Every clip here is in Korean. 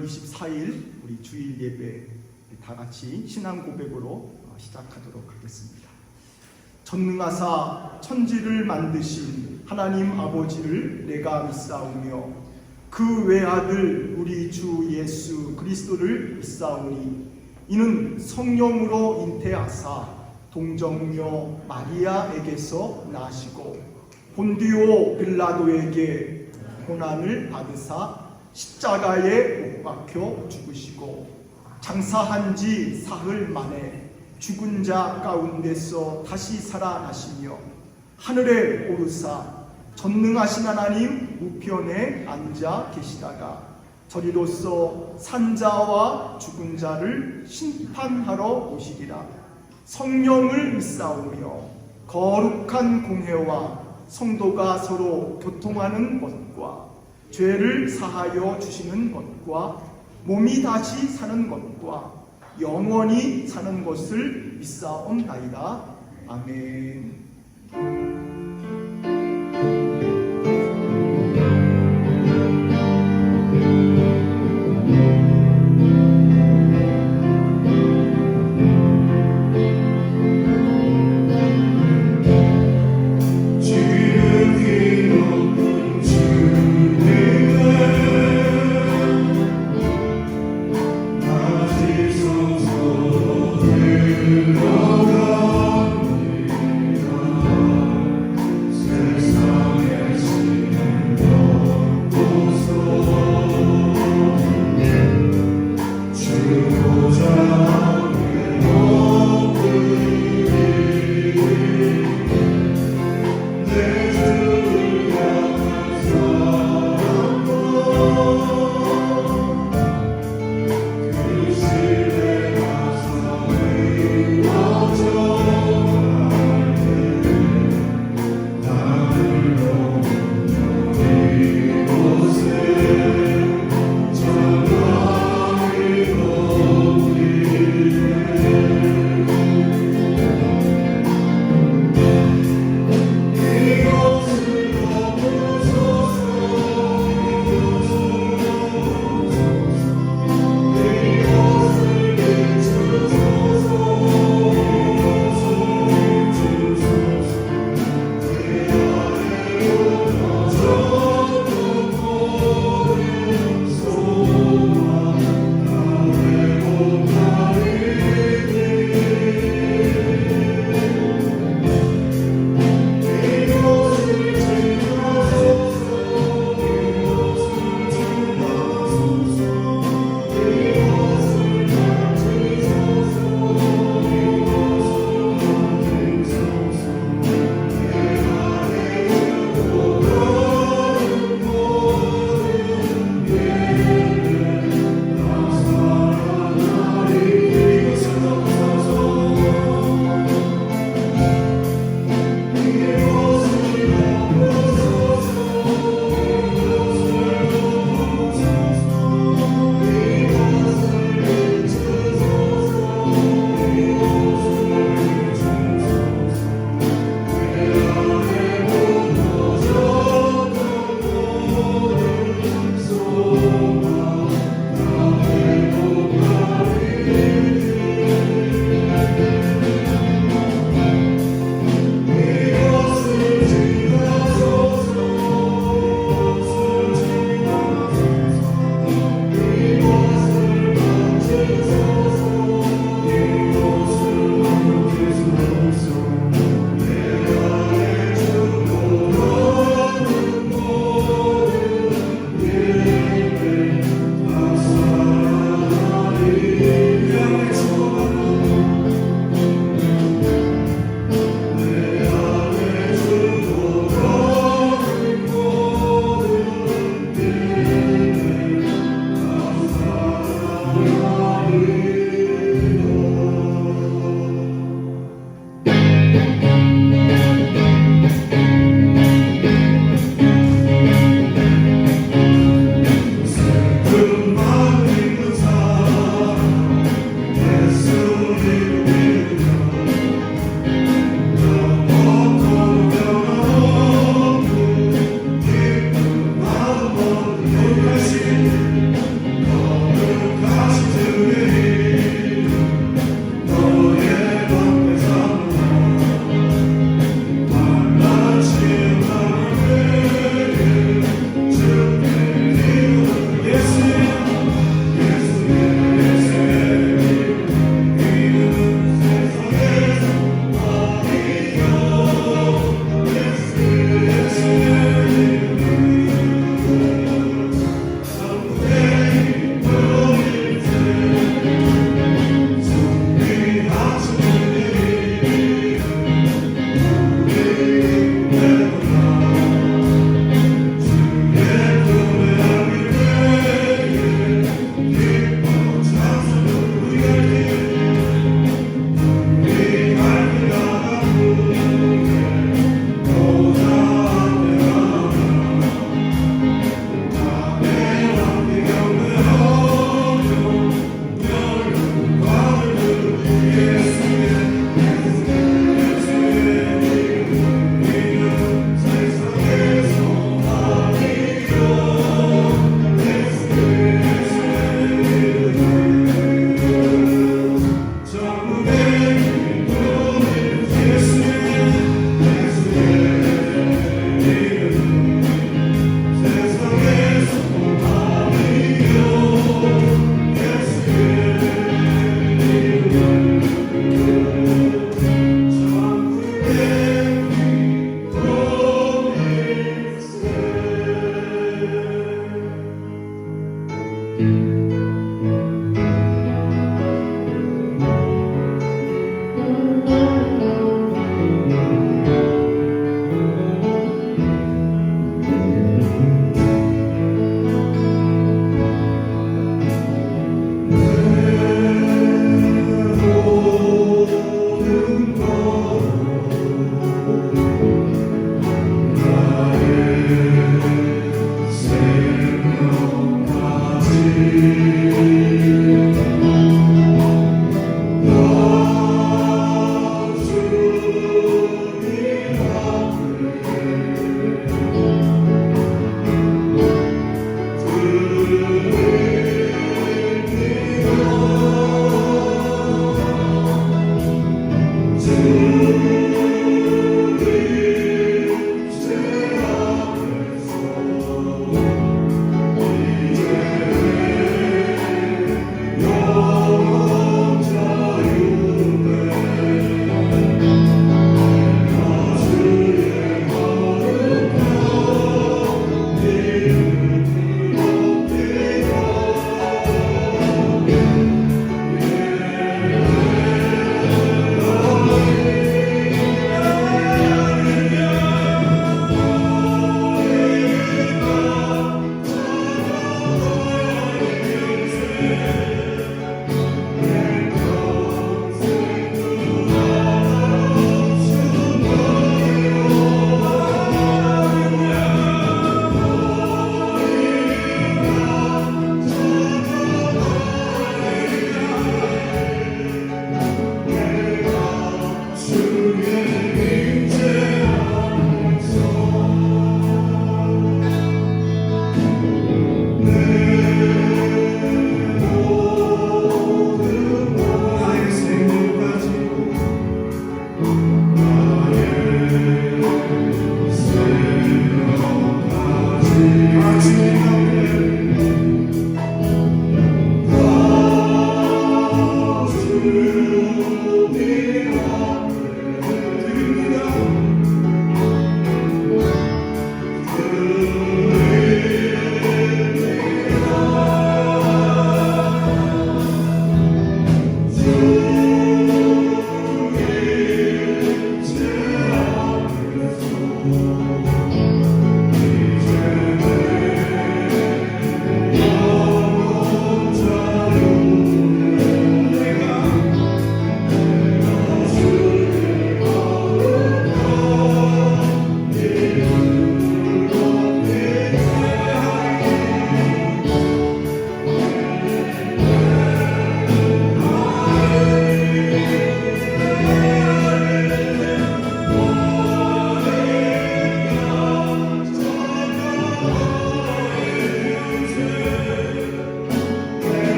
2월 24일 우리 주일 예배 다 같이 신앙 고백으로 시작하도록 하겠습니다. 전능하사 천지를 만드신 하나님 아버지를 내가 믿사오며 그 외아들 우리 주 예수 그리스도를 믿사오니 이는 성령으로 잉태하사 동정녀 마리아에게서 나시고 본디오 빌라도에게 고난을 받으사 십자가에 못 박혀 죽으시고 장사한 지 사흘 만에 죽은 자 가운데서 다시 살아나시며 하늘에 오르사 전능하신 하나님 우편에 앉아 계시다가 저리로서 산자와 죽은 자를 심판하러 오시리라. 성령을 믿사오며 거룩한 공회와 성도가 서로 교통하는 것과 죄를 사하여 주시는 것과 몸이 다시 사는 것과 영원히 사는 것을 믿사옵나이다. 아멘.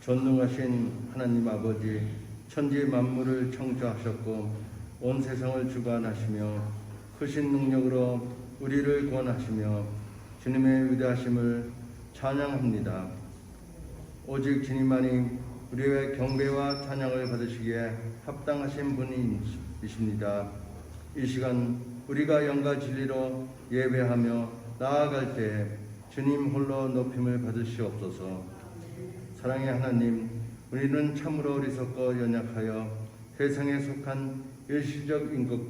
전능하신 하나님 아버지, 천지 만물을 창조하셨고 온 세상을 주관하시며 크신 능력으로 우리를 구원하시며 주님의 위대하심을 찬양합니다. 오직 주님만이 우리의 경배와 찬양을 받으시기에 합당하신 분이십니다. 이 시간 우리가 영과 진리로 예배하며 나아갈 때 주님 홀로 높임을 받으시옵소서. 사랑의 하나님, 우리는 참으로 어리석고 연약하여 세상에 속한 일시적인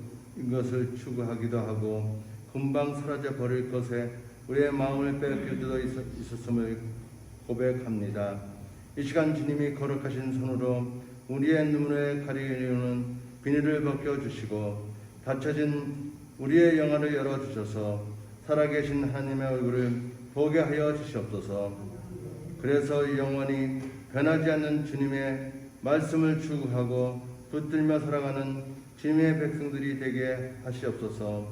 것을 추구하기도 하고 금방 사라져 버릴 것에 우리의 마음을 빼앗길 때도 있었음을 고백합니다. 이 시간 주님이 거룩하신 손으로 우리의 눈물에 가리우는 비닐을 벗겨주시고 닫혀진 우리의 영혼을 열어주셔서 살아계신 하나님의 얼굴을 보게 하여 주시옵소서. 그래서 영원히 변하지 않는 주님의 말씀을 추구하고 붙들며 살아가는 주님의 백성들이 되게 하시옵소서.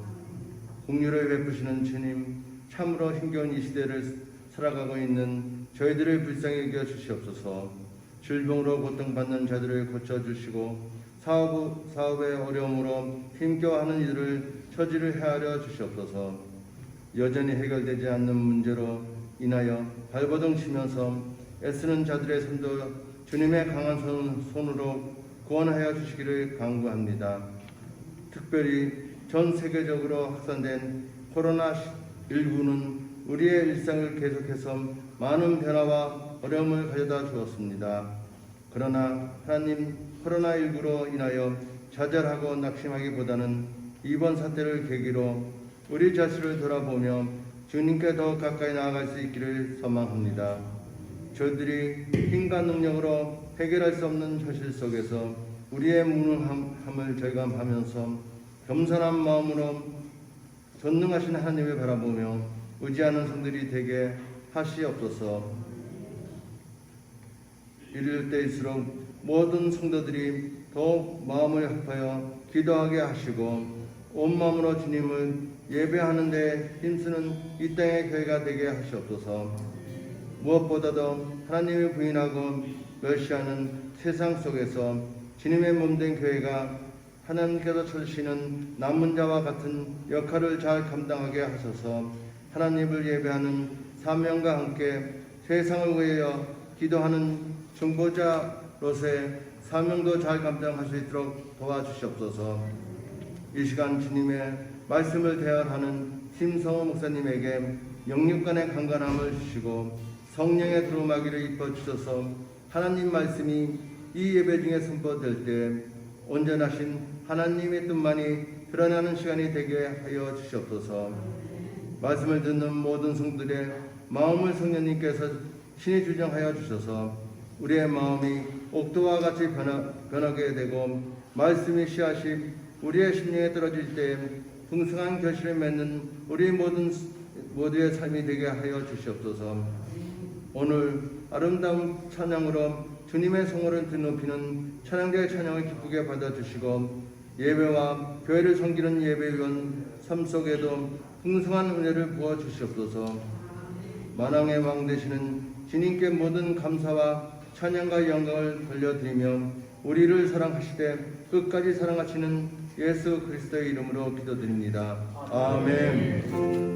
긍휼을 베푸시는 주님, 참으로 힘겨운 이 시대를 살아가고 있는 저희들을 불쌍히 여겨 주시옵소서. 질병으로 고통받는 자들을 고쳐주시고 사업의 어려움으로 힘겨워하는 이들을 처지를 헤아려 주시옵소서. 여전히 해결되지 않는 문제로 인하여 발버둥 치면서 애쓰는 자들의 삶도 주님의 강한 손으로 구원하여 주시기를 간구합니다. 특별히 전 세계적으로 확산된 코로나19는 우리의 일상을 계속해서 많은 변화와 어려움을 가져다 주었습니다. 그러나 하나님, 코로나19로 인하여 좌절하고 낙심하기보다는 이번 사태를 계기로 우리 자신을 돌아보며 주님께 더 가까이 나아갈 수 있기를 소망합니다. 저희들이 힘과 능력으로 해결할 수 없는 현실 속에서 우리의 무능함을 절감하면서 겸손한 마음으로 전능하신 하나님을 바라보며 의지하는 성들이 되게 하시옵소서. 이럴 때일수록 모든 성도들이 더욱 마음을 합하여 기도하게 하시고 온 마음으로 주님을 예배하는 데 힘쓰는 이 땅의 교회가 되게 하시옵소서. 무엇보다도 하나님을 부인하고 멸시하는 세상 속에서 주님의 몸된 교회가 하나님께서 찾으시는 남은 자와 같은 역할을 잘 감당하게 하셔서 하나님을 예배하는 사명과 함께 세상을 위하여 기도하는 중보자로서의 사명도 잘 감당할 수 있도록 도와주시옵소서. 이 시간 주님의 말씀을 대화하는 심성호 목사님에게 영육간의 강건함을 주시고 성령의 두루마기를 입혀주셔서 하나님 말씀이 이 예배 중에 선포될 때 온전하신 하나님의 뜻만이 드러나는 시간이 되게 하여 주시옵소서. 말씀을 듣는 모든 성들의 마음을 성령님께서 신이 주정하여 주셔서 우리의 마음이 옥토와 같이 변하게 되고 말씀이 씨앗이 우리의 심령에 떨어질 때 풍성한 결실을 맺는 우리 모두의 삶이 되게 하여 주시옵소서. 오늘 아름다운 찬양으로 주님의 성호를 드높이는 찬양대의 찬양을 기쁘게 받아주시고 예배와 교회를 섬기는 예배위원 삶 속에도 풍성한 은혜를 부어주시옵소서. 만왕의 왕 되시는 주님께 모든 감사와 찬양과 영광을 돌려드리며 우리를 사랑하시되 끝까지 사랑하시는 예수 그리스도의 이름으로 기도드립니다. 아멘.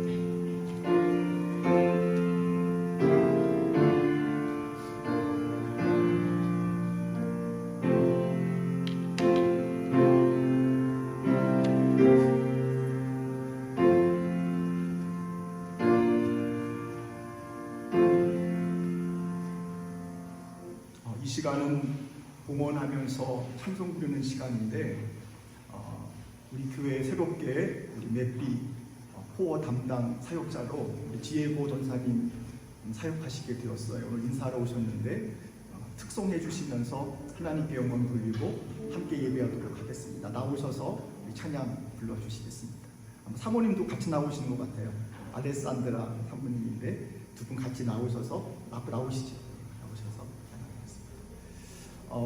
이 시간은 봉헌하면서 찬송 부르는 시간인데 우리 교회에 새롭게 우리 맵비 코어 담당 사역자로 우리 지혜고 전사님 사역하시게 되었어요. 오늘 인사하러 오셨는데 특송해 주시면서 하나님께 영광 돌리고 함께 예배하도록 하겠습니다. 나오셔서 우리 찬양 불러주시겠습니다. 사모님도 같이 나오시는 것 같아요. 알레산드라 사모님인데 두 분 같이 나오셔서 앞으로 나오시죠.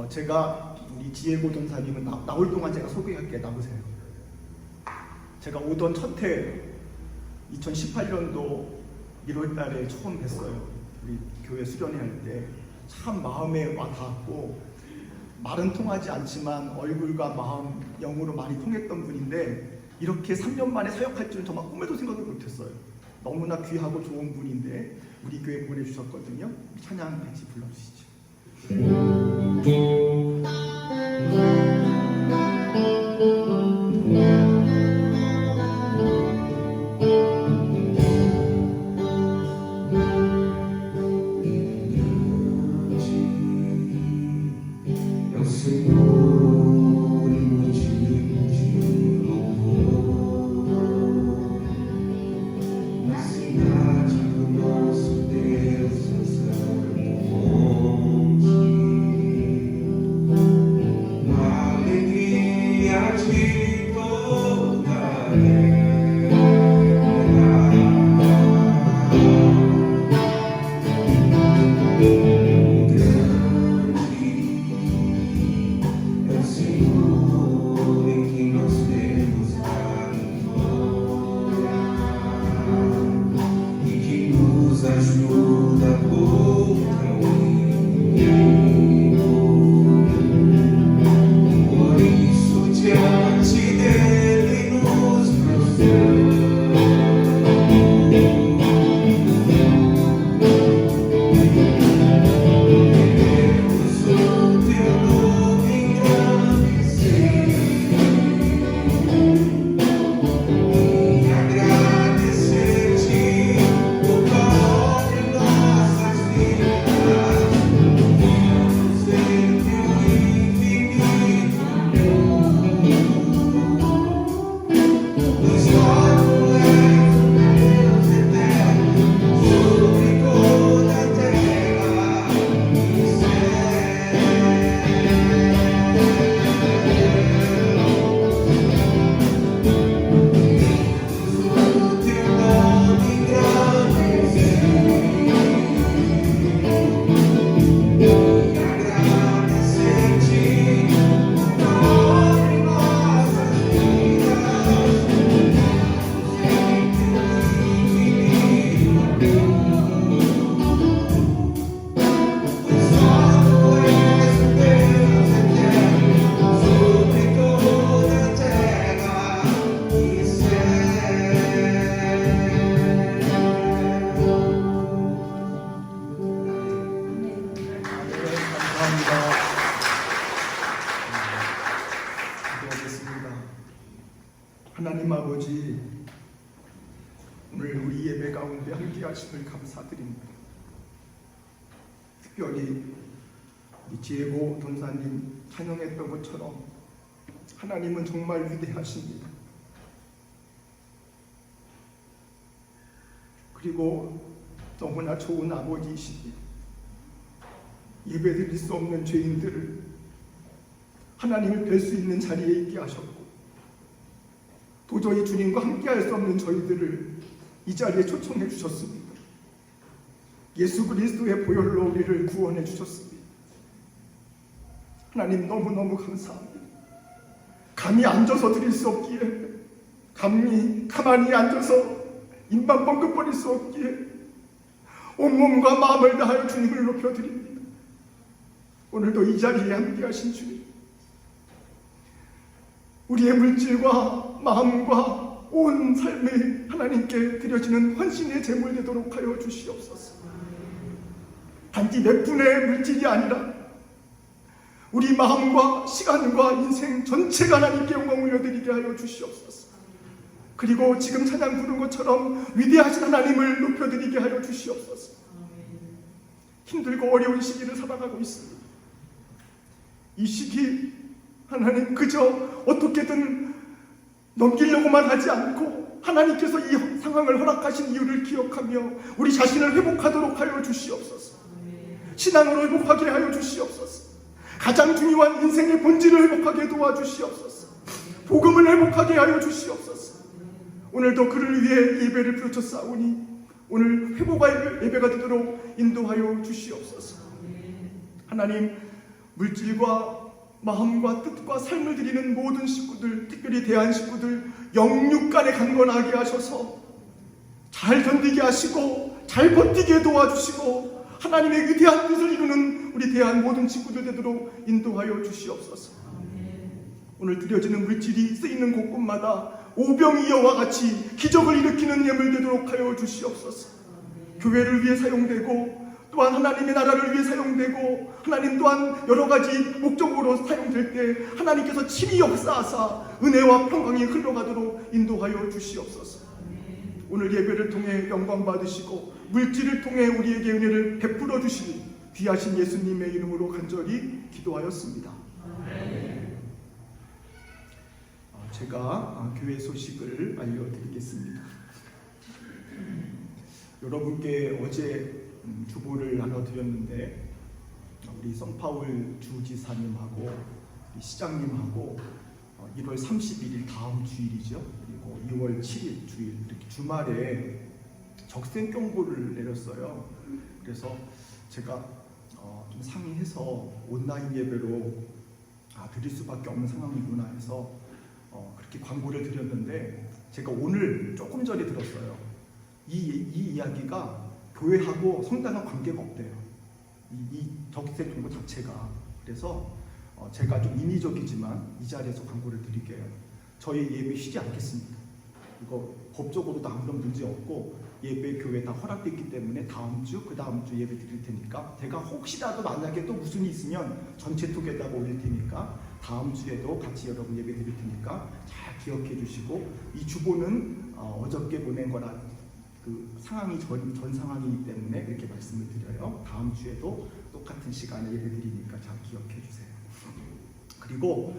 제가 우리 지혜고 전사님은 나올 동안 제가 소개할게요. 나오세요. 제가 오던 첫 해 2018년도 1월 달에 처음 뵀어요. 우리 교회 수련회 할 때 참 마음에 와닿았고, 말은 통하지 않지만 얼굴과 마음, 영으로 많이 통했던 분인데 이렇게 3년 만에 사역할 줄은 정말 꿈에도 생각을 못했어요. 너무나 귀하고 좋은 분인데 우리 교회 보내주셨거든요. 찬양 같이 불러주시죠. 하나님 아버지, 오늘 우리 예배 가운데 함께 하심을 감사드립니다. 특별히 지혜고 돈사님 찬양했던 것처럼 하나님은 정말 위대하십니다. 그리고 너무나 좋은 아버지이십니다. 예배드릴 수 없는 죄인들을 하나님을 뵐 수 있는 자리에 있게 하셨고, 도저히 주님과 함께할 수 없는 저희들을 이 자리에 초청해 주셨습니다. 예수 그리스도의 보혈로 우리를 구원해 주셨습니다. 하나님 너무너무 감사합니다. 감히 앉아서 드릴 수 없기에, 가만히 앉아서 입만 뻥긋거릴 수 없기에 온몸과 마음을 다하여 주님을 높여드립니다. 오늘도 이 자리에 함께하신 주님, 우리의 물질과 마음과 온 삶이 하나님께 드려지는 헌신의 제물 되도록 하여 주시옵소서. 단지 몇 분의 물질이 아니라 우리 마음과 시간과 인생 전체가 하나님께 영광 올려드리게 하여 주시옵소서. 그리고 지금 찬양 부른 것처럼 위대하신 하나님을 높여드리게 하여 주시옵소서. 힘들고 어려운 시기를 살아가고 있습니다. 이 시기 하나님 그저 어떻게든 넘기려고만 하지 않고 하나님께서 이 상황을 허락하신 이유를 기억하며 우리 자신을 회복하도록 하여 주시옵소서. 신앙으로 회복하게 하여 주시옵소서. 가장 중요한 인생의 본질을 회복하게 도와주시옵소서. 복음을 회복하게 하여 주시옵소서. 오늘도 그를 위해 예배를 부르쳤사오니 오늘 회복의 예배가 되도록 인도하여 주시옵소서. 하나님, 물질과 마음과 뜻과 삶을 드리는 모든 식구들, 특별히 대한 식구들 영육간에 강건하게 하셔서 잘 견디게 하시고 잘 버티게 도와주시고 하나님의 위대한 뜻을 이루는 우리 대한 모든 친구들 되도록 인도하여 주시옵소서. 오늘 드려지는 물질이 쓰이는 곳곳마다 오병이어와 같이 기적을 일으키는 예물 되도록 하여 주시옵소서. 교회를 위해 사용되고 또한 하나님의 나라를 위해 사용되고 하나님 또한 여러 가지 목적으로 사용될 때 하나님께서 친히 역사하사 은혜와 평강이 흘러가도록 인도하여 주시옵소서. 오늘 예배를 통해 영광 받으시고 물질을 통해 우리에게 은혜를 베풀어 주시니 귀하신 예수님의 이름으로 간절히 기도하였습니다. 제가 교회 소식을 알려드리겠습니다. 여러분께 어제 주보를 나눠드렸는데 우리 성파울 주지사님하고 시장님하고 1월 31일 다음 주일이죠. 그리고 2월 7일 주일 이렇게 주말에 적생 경보를 내렸어요. 그래서 제가 좀 상의해서 온라인 예배로 드릴 수밖에 없는 상황이구나 해서 그렇게 광고를 드렸는데 제가 오늘 조금 전에 들었어요. 이 이야기가 교회하고 성당과 관계가 없대요. 이 적색 경고 자체가. 그래서 제가 좀 인위적이지만 이 자리에서 광고를 드릴게요. 저희 예배 쉬지 않겠습니다. 이거 법적으로도 아무런 문제 없고 예배 교회 다 허락됐기 때문에 다음 주, 그 다음 주 예배 드릴 테니까 제가 혹시라도 만약에 또 무슨 일이 있으면 전체 톡에다가 올릴 테니까 다음 주에도 같이 여러분 예배 드릴 테니까 잘 기억해 주시고 이 주보는 어저께 보낸 거라 그 상황이 전 상황이기 때문에 그렇게 말씀을 드려요. 다음 주에도 똑같은 시간에 예배 드리니까 잘 기억해 주세요. 그리고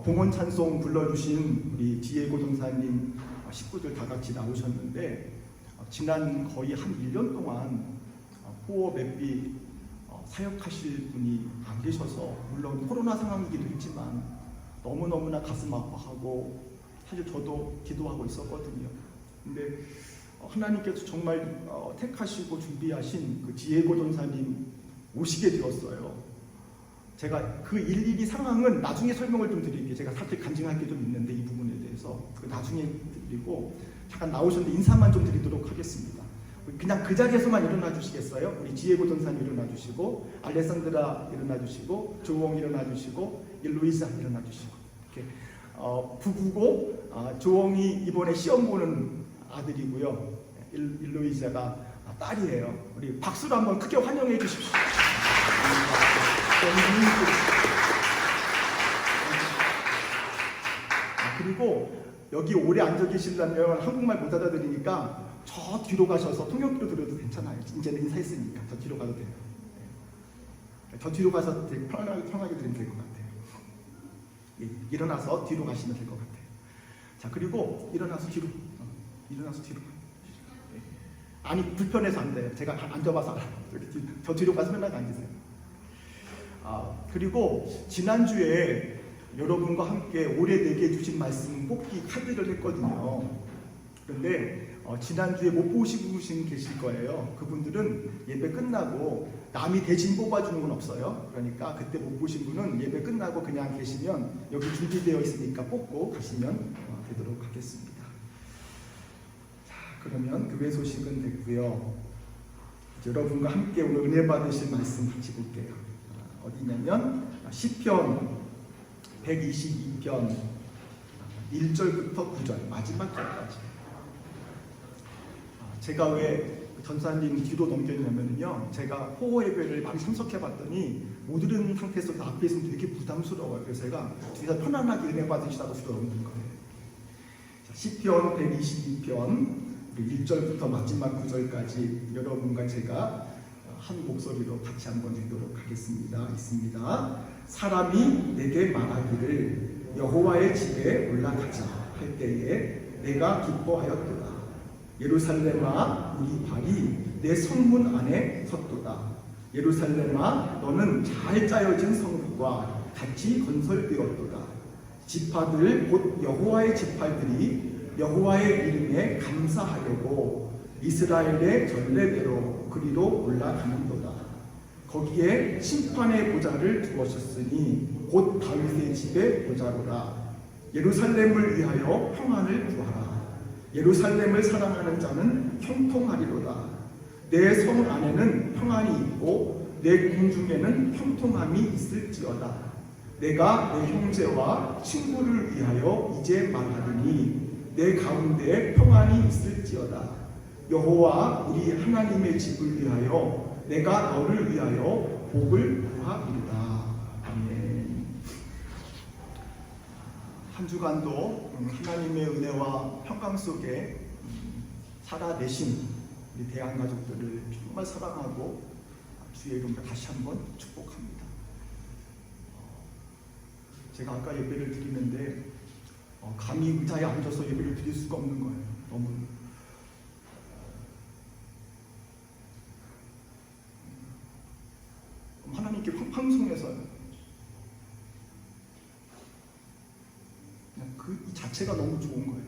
봉헌 찬송 불러주신 우리 디에고 전사님 식구들 다 같이 나오셨는데 지난 거의 한 1년 동안 포어 맵비 사역하실 분이 안 계셔서 물론 코로나 상황이기도 했지만 너무너무나 가슴 아파하고 사실 저도 기도하고 있었거든요. 근데 하나님께서 정말 택하시고 준비하신 그 디에고 전사님 오시게 되었어요. 제가 그 일일이 상황은 나중에 설명을 좀 드릴게요. 제가 사실 간증할 게 좀 있는데 이 부분에 대해서 그 나중에 드리고 잠깐 나오셨는데 인사만 좀 드리도록 하겠습니다. 그냥 그 자리에서만 일어나 주시겠어요? 우리 디에고 전사님 일어나 주시고 알레산드라 일어나 주시고 조홍 일어나 주시고 일루이사 일어나 주시고 이렇게 부부고 조홍이 이번에 시험 보는 아들이고요. 일루이자가 딸이에요. 우리 박수로 한번 크게 환영해 주십시오. 그리고 여기 오래 앉아 계시려면 한국말 못 알아들으니까 저 뒤로 가셔서 통역기로 들어도 괜찮아요. 이제는 인사했으니까 저 뒤로 가도 돼요. 저 뒤로 가서 되게 편하게 들으면 될 것 같아요. 일어나서 뒤로 가시면 될 것 같아요. 자, 그리고 일어나서 뒤로. 아니 불편해서 안 돼요. 제가 앉아봐서 저 뒤로 가서 편하게 앉으세요. 그리고 지난주에 여러분과 함께 올해 내게 주신 말씀 뽑기 카드를 했거든요. 그런데 지난주에 못 보신 분 계실 거예요. 그분들은 예배 끝나고 남이 대신 뽑아주는 건 없어요. 그러니까 그때 못 보신 분은 예배 끝나고 그냥 계시면 여기 준비되어 있으니까 뽑고 가시면 되도록 하겠습니다. 자, 그러면 교회 소식은 됐고요. 여러분과 함께 오늘 은혜 받으실 말씀 같이 볼게요. 어디냐면 시편 122편 1절부터 9절 마지막 절까지. 제가 왜 전사님 뒤로 넘겼냐면요, 제가 호호 예배를 많이 참석해 봤더니 못 들은 상태에서 앞에 있으면 되게 부담스러워요. 그래서 제가 뒤에서 편안하게 은혜 받으시라고 뒤로 넘긴 거예요. 자, 시편 122편 1절부터 마지막 9절까지 여러분과 제가 한 목소리로 같이 한번 읽도록 하겠습니다. 있습니다. 사람이 내게 말하기를 여호와의 집에 올라가자 할 때에 내가 기뻐하였도다. 예루살렘아, 우리 발이 내 성문 안에 섰도다. 예루살렘아, 너는 잘 짜여진 성읍과 같이 건설되었도다. 지파들 곧 여호와의 지파들이 여호와의 이름에 감사하려고 이스라엘의 전례대로 그리로 올라가는도다. 거기에 심판의 보좌를 두었으니 곧 다윗의 집의 보좌로라. 예루살렘을 위하여 평안을 구하라. 예루살렘을 사랑하는 자는 형통하리로다. 내 성 안에는 평안이 있고 내 궁중에는 형통함이 있을지어다. 내가 내 형제와 친구를 위하여 이제 말하리니 내 가운데 평안이 있을지어다. 여호와 우리 하나님의 집을 위하여 내가 너를 위하여 복을 구하리이다. 아멘. 한 주간도 하나님의 은혜와 평강 속에 살아내신 우리 대한가족들을 정말 사랑하고 주의 이름으로 다시 한번 축복합니다. 제가 아까 예배를 드리는데 감히 의자에 앉아서 예배를 드릴 수가 없는 거예요. 너무 하나님께 황송해서요. 그냥 그 자체가 너무 좋은 거예요.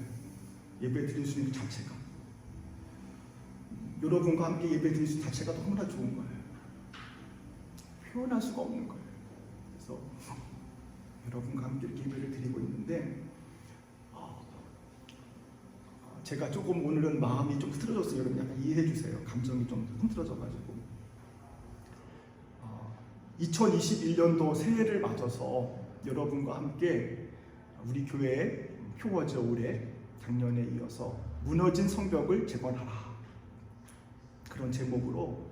예배 드릴 수 있는 그 자체가. 여러분과 함께 예배 드릴 수 있는 자체가 너무나 좋은 거예요. 표현할 수가 없는 거예요. 그래서 여러분과 함께 이렇게 예배를 드리고 있는데 제가 조금 오늘은 마음이 좀 흐트러졌어요. 여러분 약간 이해해 주세요. 감정이 좀 흐트러져가지고 2021년도 새해를 맞아서 여러분과 함께 우리 교회 표어제 올해 작년에 이어서 무너진 성벽을 재건하라, 그런 제목으로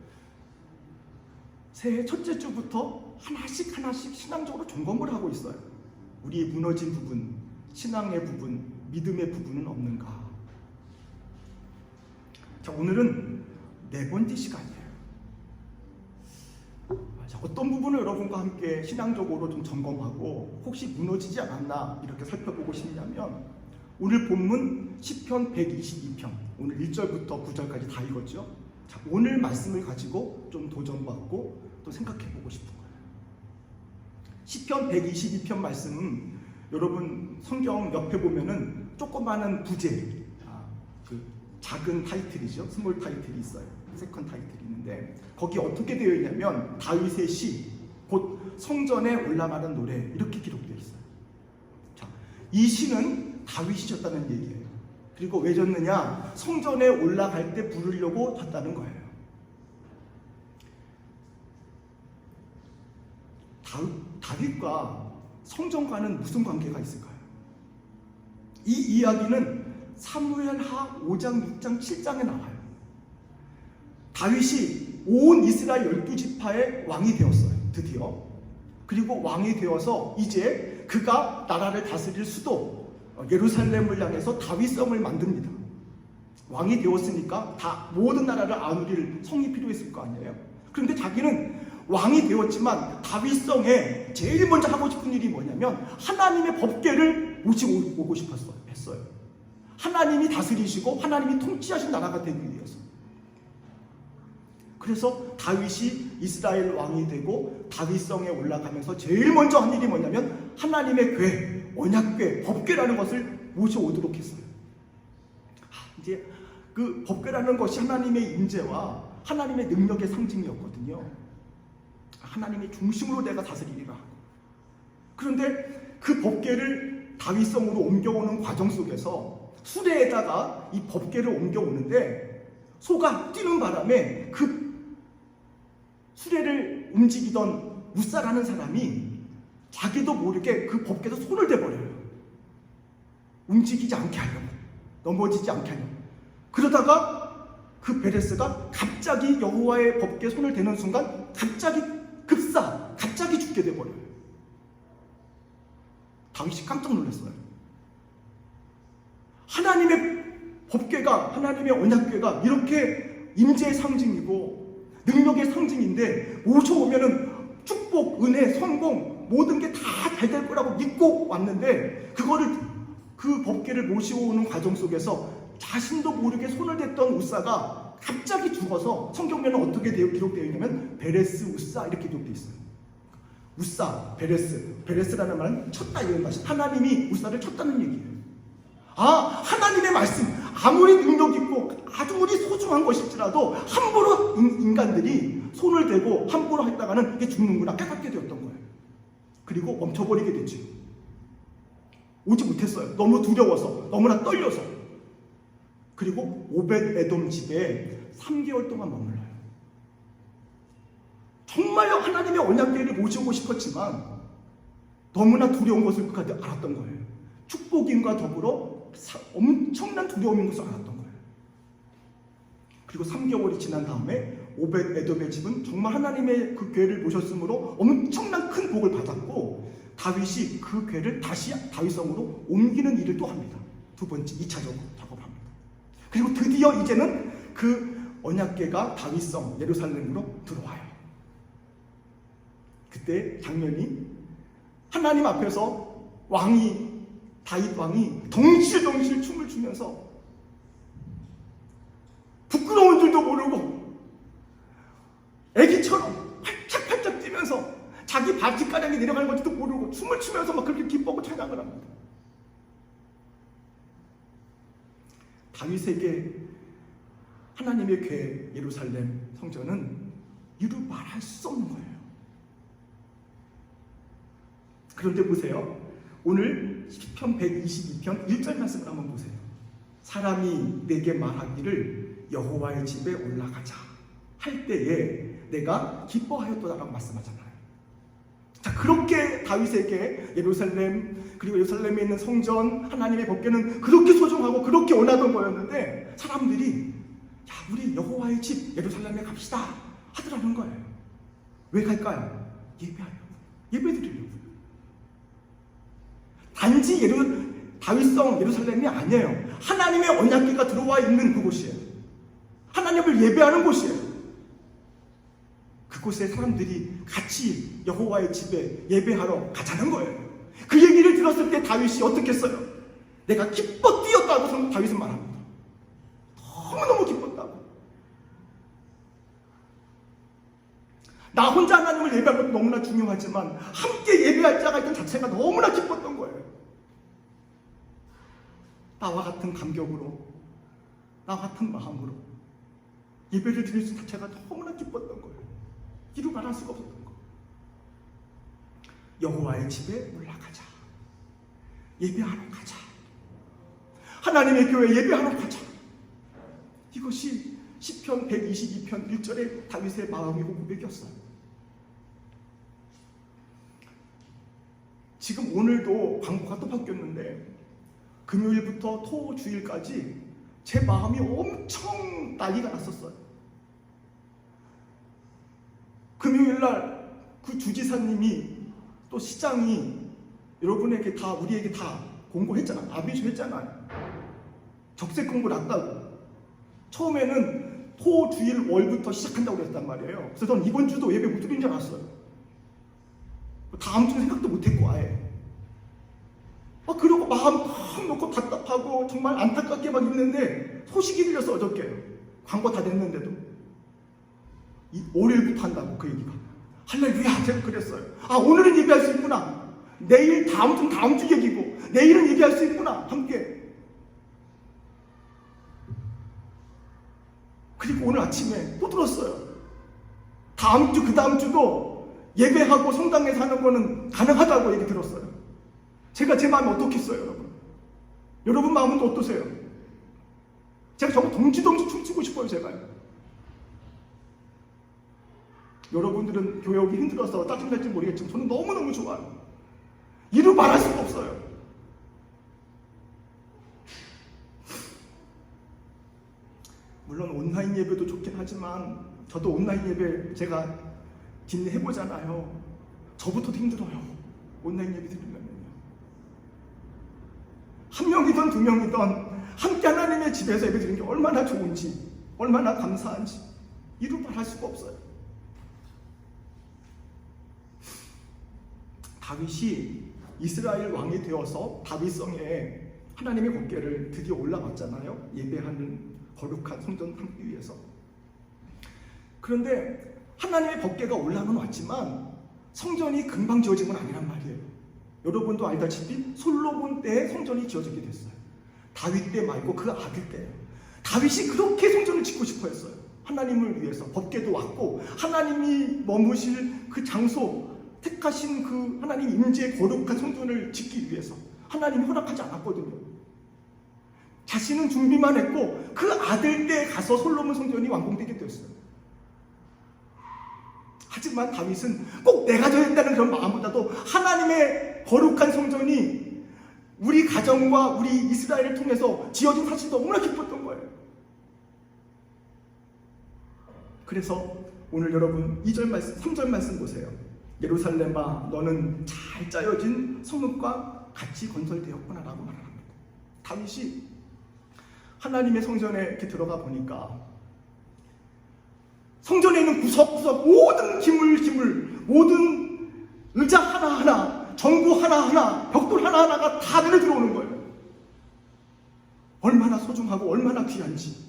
새해 첫째 주부터 하나씩 신앙적으로 점검을 하고 있어요. 우리의 무너진 부분, 신앙의 부분, 믿음의 부분은 없는가. 자, 오늘은 네 번째 시간이에요. 자, 어떤 부분을 여러분과 함께 신앙적으로 좀 점검하고 혹시 무너지지 않았나 이렇게 살펴보고 싶냐면, 오늘 본문 시편 122편 오늘 1절부터 9절까지 다 읽었죠. 자, 오늘 말씀을 가지고 좀 도전받고 또 생각해보고 싶은 거예요. 시편 122편 말씀은 여러분 성경 옆에 보면은 조그마한 부제, 그 작은 타이틀이죠. 스몰 타이틀이 있어요. 세컨 타이틀이 있는데 거기 어떻게 되어 있냐면 다윗의 시, 곧 성전에 올라가는 노래, 이렇게 기록되어 있어요. 자, 이 시는 다윗이 졌다는 얘기예요. 그리고 왜 졌느냐? 성전에 올라갈 때 부르려고 졌다는 거예요. 다윗과 성전과는 무슨 관계가 있을까요? 이 이야기는 사무엘하 5장, 6장, 7장에 나와요. 다윗이 온 이스라엘 12지파의 왕이 되었어요. 드디어. 그리고 왕이 되어서 이제 그가 나라를 다스릴 수도 예루살렘을 향해서 다윗성을 만듭니다. 왕이 되었으니까 다 모든 나라를 아누릴 성이 필요했을 거 아니에요. 그런데 자기는 왕이 되었지만 다윗성에 제일 먼저 하고 싶은 일이 뭐냐면 하나님의 법궤를 모시고 오고 했어요. 하나님이 다스리시고 하나님이 통치하신 나라가 되기 위해서. 그래서 다윗이 이스라엘 왕이 되고 다윗성에 올라가면서 제일 먼저 한 일이 뭐냐면 하나님의 궤, 언약궤, 법궤라는 것을 모셔오도록 했어요. 이제 그 법궤라는 것이 하나님의 임재와 하나님의 능력의 상징이었거든요. 하나님의 중심으로 내가 다스리리라. 그런데 그 법궤를 다윗성으로 옮겨오는 과정 속에서 수레에다가 이 법궤를 옮겨오는데 소가 뛰는 바람에 그 수레를 움직이던 우사라는 사람이 자기도 모르게 그 법궤에서 손을 대버려요. 움직이지 않게 하려고, 넘어지지 않게 하려고. 그러다가 그 베레스가 갑자기 여호와의 법궤에 손을 대는 순간 갑자기 죽게 돼버려요. 다윗이 깜짝 놀랐어요. 하나님의 법궤가, 하나님의 언약궤가 이렇게 임재의 상징이고 능력의 상징인데 모셔오면은 축복, 은혜, 성공 모든 게 다 잘 될 거라고 믿고 왔는데 그 법궤를 모시오는 과정 속에서 자신도 모르게 손을 댔던 우사가 갑자기 죽어서 성경에는 어떻게 기록되어 있냐면 베레스 우사 이렇게 기록되어 있어요. 우사, 베레스라는 말은 쳤다 이런 말이에요. 하나님이 우사를 쳤다는 얘기예요. 하나님의 말씀 아무리 능력 있고 아무리 소중한 것일지라도 함부로 인간들이 손을 대고 함부로 했다가는 이게 죽는구나 깨닫게 되었던 거예요. 그리고 멈춰버리게 됐죠. 오지 못했어요. 너무 두려워서, 너무나 떨려서. 그리고 오벳 에돔 집에 3개월 동안 머물러요. 정말로 하나님의 언약궤를 모시고 싶었지만 너무나 두려운 것을 알았던 거예요. 축복임과 더불어 엄청난 두려움인 것을 알았던 거예요. 그리고 3개월이 지난 다음에 오벳 에돔의 집은 정말 하나님의 그 궤를 모셨으므로 엄청난 큰 복을 받았고, 다윗이 그 궤를 다시 다윗성으로 옮기는 일을 또 합니다. 두 번째 2차적으로 작업합니다. 그리고 드디어 이제는 그 언약궤가 다윗성 예루살렘으로 들어와요. 그때 장면이 하나님 앞에서 다윗 왕이 덩실덩실 춤을 추면서 부끄러운 줄도 모르고 애기처럼 팔짝팔짝 뛰면서 자기 바지가랑이 내려가는 것도 모르고 춤을 추면서 막 그렇게 기뻐하고 찬양을 합니다. 다윗에게 하나님의 궤 예루살렘 성전은 이루 말할 수 없는 거예요. 그런데 보세요. 오늘 시편 122편 1절 말씀을 한번 보세요. 사람이 내게 말하기를 여호와의 집에 올라가자 할 때에 내가 기뻐하였도다라고 말씀하잖아요. 자, 그렇게 다윗에게 예루살렘, 그리고 예루살렘에 있는 성전, 하나님의 법궤는 그렇게 소중하고 그렇게 원하던 거였는데 사람들이 야, 우리 여호와의 집 예루살렘에 갑시다 하더라는 거예요. 왜 갈까요? 예배하려고, 예배드리려고. 단지 다윗성 예루살렘이 아니에요. 하나님의 언약궤가 들어와 있는 그곳이에요. 하나님을 예배하는 곳이에요. 그곳에 사람들이 같이 여호와의 집에 예배하러 가자는 거예요. 그 얘기를 들었을 때 다윗이 어떻게 했어요? 내가 기뻐 뛰었다고 다윗은 말합니다. 너무너무 기뻤다고. 나 혼자 하나님을 예배하는 것도 너무나 중요하지만 함께 예배할 자가 있던 자체가 너무나 기뻤던 거예요. 나와 같은 감격으로, 나와 같은 마음으로 예배를 드릴 수 자체가 너무나 기뻤던 거예요. 이루 말할 수가 없었던 거예요. 여호와의 집에 올라가자. 예배하러 가자. 하나님의 교회 예배하러 가자. 이것이 시편 122편 1절의 다윗의 마음이고 고백이었어요. 지금 오늘도 광고가 또 바뀌었는데 금요일부터 토 주일까지 제 마음이 엄청 난리가 났었어요. 금요일날 그 주지사님이 또 시장이 여러분에게 다, 우리에게 다 공고했잖아요. 아비주 했잖아요. 적색 공고 났다고. 처음에는 토 주일 월부터 시작한다고 그랬단 말이에요. 그래서 저는 이번 주도 예배 못 드린 줄 알았어요. 다음 주는 생각도 못했고 아예. 그러고 마음 팍 놓고 답답하고 정말 안타깝게 막 있는데 소식이 들렸어. 어저께 광고 다 됐는데도 5일부터 한다고 그 얘기가. 할렐루야. 제가 그랬어요. 오늘은 예배할 수 있구나. 내일 다음 주 얘기고 내일은 예배할 수 있구나. 함께. 그리고 오늘 아침에 또 들었어요. 다음 주 그 다음 주도 예배하고 성당에서 하는 거는 가능하다고 얘기 들었어요. 제가 제 마음이 어떻겠어요, 여러분? 여러분 마음은 또 어떠세요? 제가 저거 덩치덩치 춤추고 싶어요, 제가요. 여러분들은 교회 오기 힘들어서 짜증날지 모르겠지만 저는 너무너무 좋아요. 이루 말할 수가 없어요. 물론 온라인 예배도 좋긴 하지만 저도 온라인 예배 제가 해보잖아요. 저부터도 힘들어요. 온라인 예배 드리려면요. 한 명이든 두 명이든 함께 하나님의 집에서 예배 드리는 게 얼마나 좋은지, 얼마나 감사한지 이루 말할 수가 없어요. 다윗이 이스라엘 왕이 되어서 다윗성에 하나님의 법궤를 드디어 올라갔잖아요. 예배하는 거룩한 성전 담기 위해서. 그런데 하나님의 법궤가 올라는 왔지만 성전이 금방 지어진 건 아니란 말이에요. 여러분도 알다시피 솔로몬 때에 성전이 지어지게 됐어요. 다윗 때 말고 그 아들 때예요. 다윗이 그렇게 성전을 짓고 싶어 했어요. 하나님을 위해서. 법궤도 왔고 하나님이 머무실 그 장소, 택하신 그 하나님 임재의 거룩한 성전을 짓기 위해서 하나님이 허락하지 않았거든요. 다시는 준비만 했고 그 아들 때 가서 솔로몬 성전이 완공되게 되었어요. 하지만 다윗은 꼭 내가 져야겠다는 그런 마음보다도 하나님의 거룩한 성전이 우리 가정과 우리 이스라엘을 통해서 지어진 사실이 너무나 기뻤던 거예요. 그래서 오늘 여러분 2절 말씀, 3절 말씀 보세요. 예루살렘아 너는 잘 짜여진 성읍과 같이 건설되었구나 라고 말합니다. 다윗이 하나님의 성전에 이렇게 들어가 보니까 성전에 있는 구석구석 모든 기물, 모든 의자 하나하나, 전구 하나하나, 벽돌 하나하나가 다 눈에 들어오는 거예요. 얼마나 소중하고 얼마나 귀한지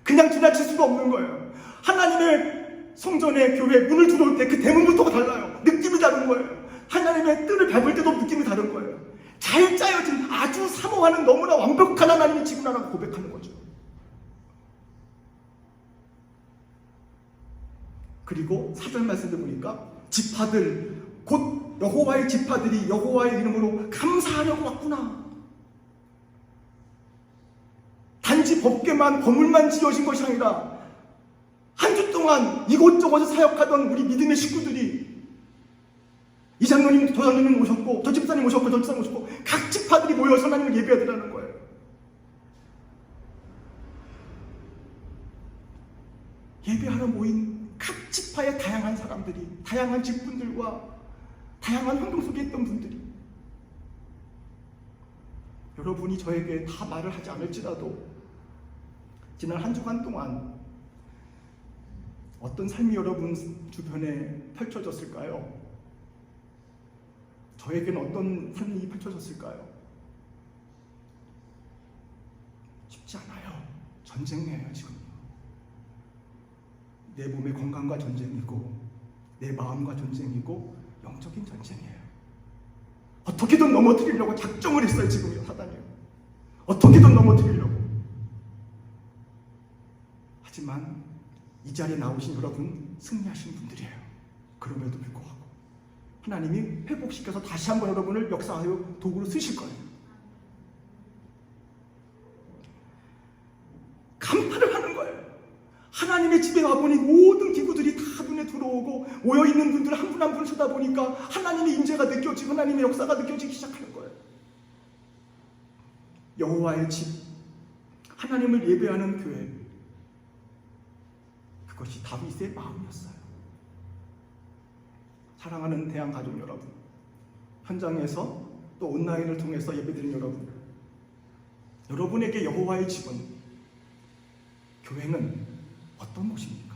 그냥 지나칠 수가 없는 거예요. 하나님의 성전의 교회 문을 들어올 때 그 대문부터가 달라요. 느낌이 다른 거예요. 하나님의 뜰을 밟을 때도 느낌이 다른 거예요. 잘 짜여진 아주 사모하는 너무나 완벽한 하나님의 지구나라고 고백하는 거죠. 그리고 4절 말씀을 보니까 지파들 곧 여호와의 지파들이 여호와의 이름으로 감사하려고 왔구나. 단지 법궤만 건물만 지어진 것이 아니라 한 주 동안 이곳저곳에 사역하던 우리 믿음의 식구들이 이 장로님, 저 장로님 오셨고 저 집사님 오셨고 저 집사님 오셨고 각 지파들이 모여서 하나님을 예배하더라는 거예요. 예배하러 모인 각 지파의 다양한 사람들이, 다양한 직분들과 다양한 환경 속에 있던 분들이, 여러분이 저에게 다 말을 하지 않을지라도 지난 한 주간 동안 어떤 삶이 여러분 주변에 펼쳐졌을까요? 저에게는 어떤 삶이 펼쳐졌을까요? 쉽지 않아요. 전쟁이에요, 지금. 내 몸의 건강과 전쟁이고 내 마음과 전쟁이고 영적인 전쟁이에요. 어떻게든 넘어뜨리려고 작정을 했어요, 지금요, 사단이요. 어떻게든 넘어뜨리려고. 하지만 이 자리에 나오신 여러분 승리하신 분들이에요. 그럼에도 불구하고 하나님이 회복시켜서 다시 한번 여러분을 역사하여 도구로 쓰실 거예요. 간파를 하는 거예요. 하나님의 집에 와보니 모든 기구들이 다 눈에 들어오고 모여있는 분들 한 분 한 분 쳐다보니까 하나님의 임재가 느껴지고 하나님의 역사가 느껴지기 시작하는 거예요. 여호와의 집, 하나님을 예배하는 교회, 그것이 다윗의 마음이었어요. 사랑하는 대한가족 여러분, 현장에서 또 온라인을 통해서 예배드린 여러분, 여러분에게 여호와의 집은, 교회는 어떤 곳입니까?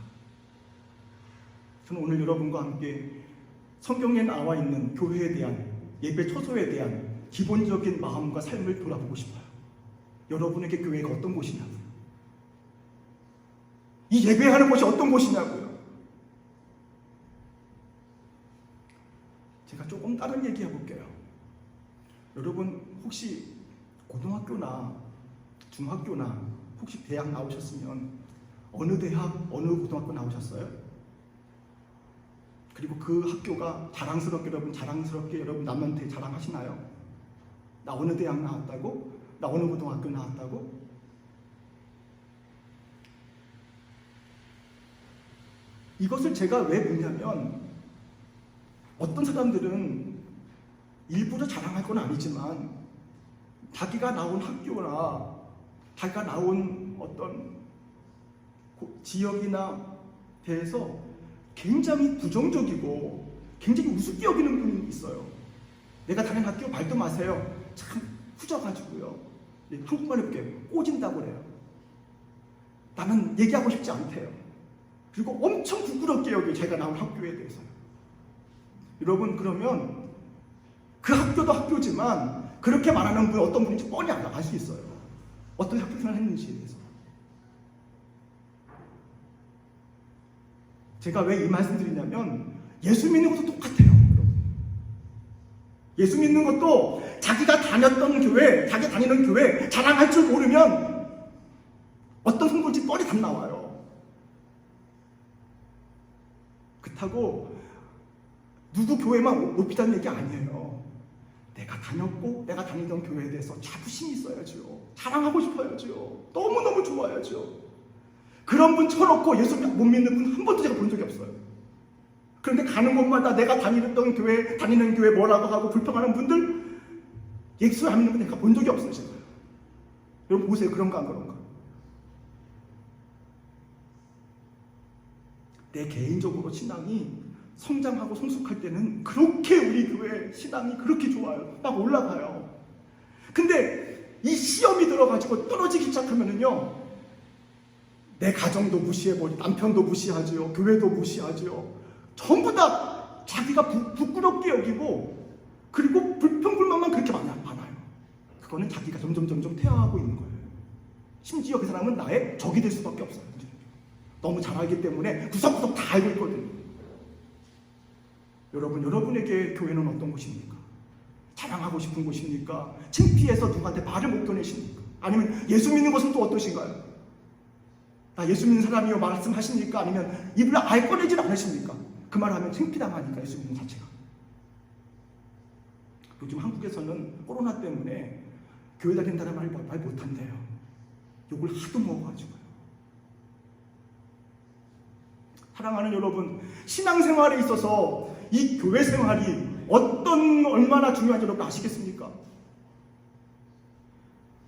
저는 오늘 여러분과 함께 성경에 나와 있는 교회에 대한, 예배 처소에 대한 기본적인 마음과 삶을 돌아보고 싶어요. 여러분에게 교회가 어떤 곳이냐고요. 이 예배하는 곳이 어떤 곳이냐고요. 제가 조금 다른 얘기 해볼게요. 여러분 혹시 고등학교나 중학교나 혹시 대학 나오셨으면 어느 대학, 어느 고등학교 나오셨어요? 그리고 그 학교가 자랑스럽게 여러분 남한테 자랑하시나요? 나 어느 대학 나왔다고? 나 어느 고등학교 나왔다고? 이것을 제가 왜 묻냐면, 어떤 사람들은 일부러 자랑할 건 아니지만 자기가 나온 학교나 자기가 나온 어떤 지역이나 대해서 굉장히 부정적이고 굉장히 우습게 여기는 분이 있어요. 내가 다닌 학교 말도 마세요. 참 후져가지고요. 한국말에 볼게요. 꼬진다고 그래요. 나는 얘기하고 싶지 않대요. 그리고 엄청 부끄럽게 여겨요. 자기가 나온 학교에 대해서. 여러분, 그러면 그 학교도 학교지만 그렇게 말하는 분 어떤 분인지 뻔히 알 수 있어요. 어떤 학교 생활을 했는지에 대해서. 제가 왜 이 말씀 드리냐면, 예수 믿는 것도 똑같아요. 예수 믿는 것도 자기가 다녔던 교회, 자기가 다니는 교회 자랑할 줄 모르면 어떤 성도인지 뻔히 답 나와요. 그렇다고 누구 교회만 높이자는 얘기 아니에요. 내가 다녔고 내가 다니던 교회에 대해서 자부심이 있어야죠. 자랑하고 싶어야죠. 너무너무 좋아야죠. 그런 분 쳐놓고 예수 못 믿는 분 한 번도 제가 본 적이 없어요. 그런데 가는 곳마다 내가 다니는 교회 뭐라고 하고 불평하는 분들, 예수 안 믿는 분 내가 본 적이 없어요. 제가. 여러분 보세요. 그런가 안 그런가? 내 개인적으로 신앙이 성장하고 성숙할 때는 그렇게 우리 교회 신앙이 그렇게 좋아요. 막 올라가요. 근데 이 시험이 들어가지고 떨어지기 시작하면은요, 내 가정도 무시해버리고 남편도 무시하죠. 교회도 무시하죠. 전부 다 자기가 부끄럽게 여기고, 그리고 불평불만만 그렇게 많아요. 그거는 자기가 점점 퇴화하고 있는 거예요. 심지어 그 사람은 나의 적이 될 수밖에 없어요. 너무 잘 알기 때문에 구석구석 다 알고 있거든요. 여러분에게 교회는 어떤 곳입니까? 자랑하고 싶은 곳입니까? 창피해서 누구한테 말을 못 꺼내십니까? 아니면 예수 믿는 것은 또 어떠신가요? 나 예수 믿는 사람이요 말씀하십니까? 아니면 입을 아예 꺼내질 않으십니까? 그 말 하면 창피당하니까, 예수 믿는 자체가. 요즘 한국에서는 코로나 때문에 교회 다닌다는 말 못한대요. 욕을 하도 먹어가지고요. 사랑하는 여러분, 신앙생활에 있어서 이 교회 생활이 얼마나 중요한지 여러분 아시겠습니까?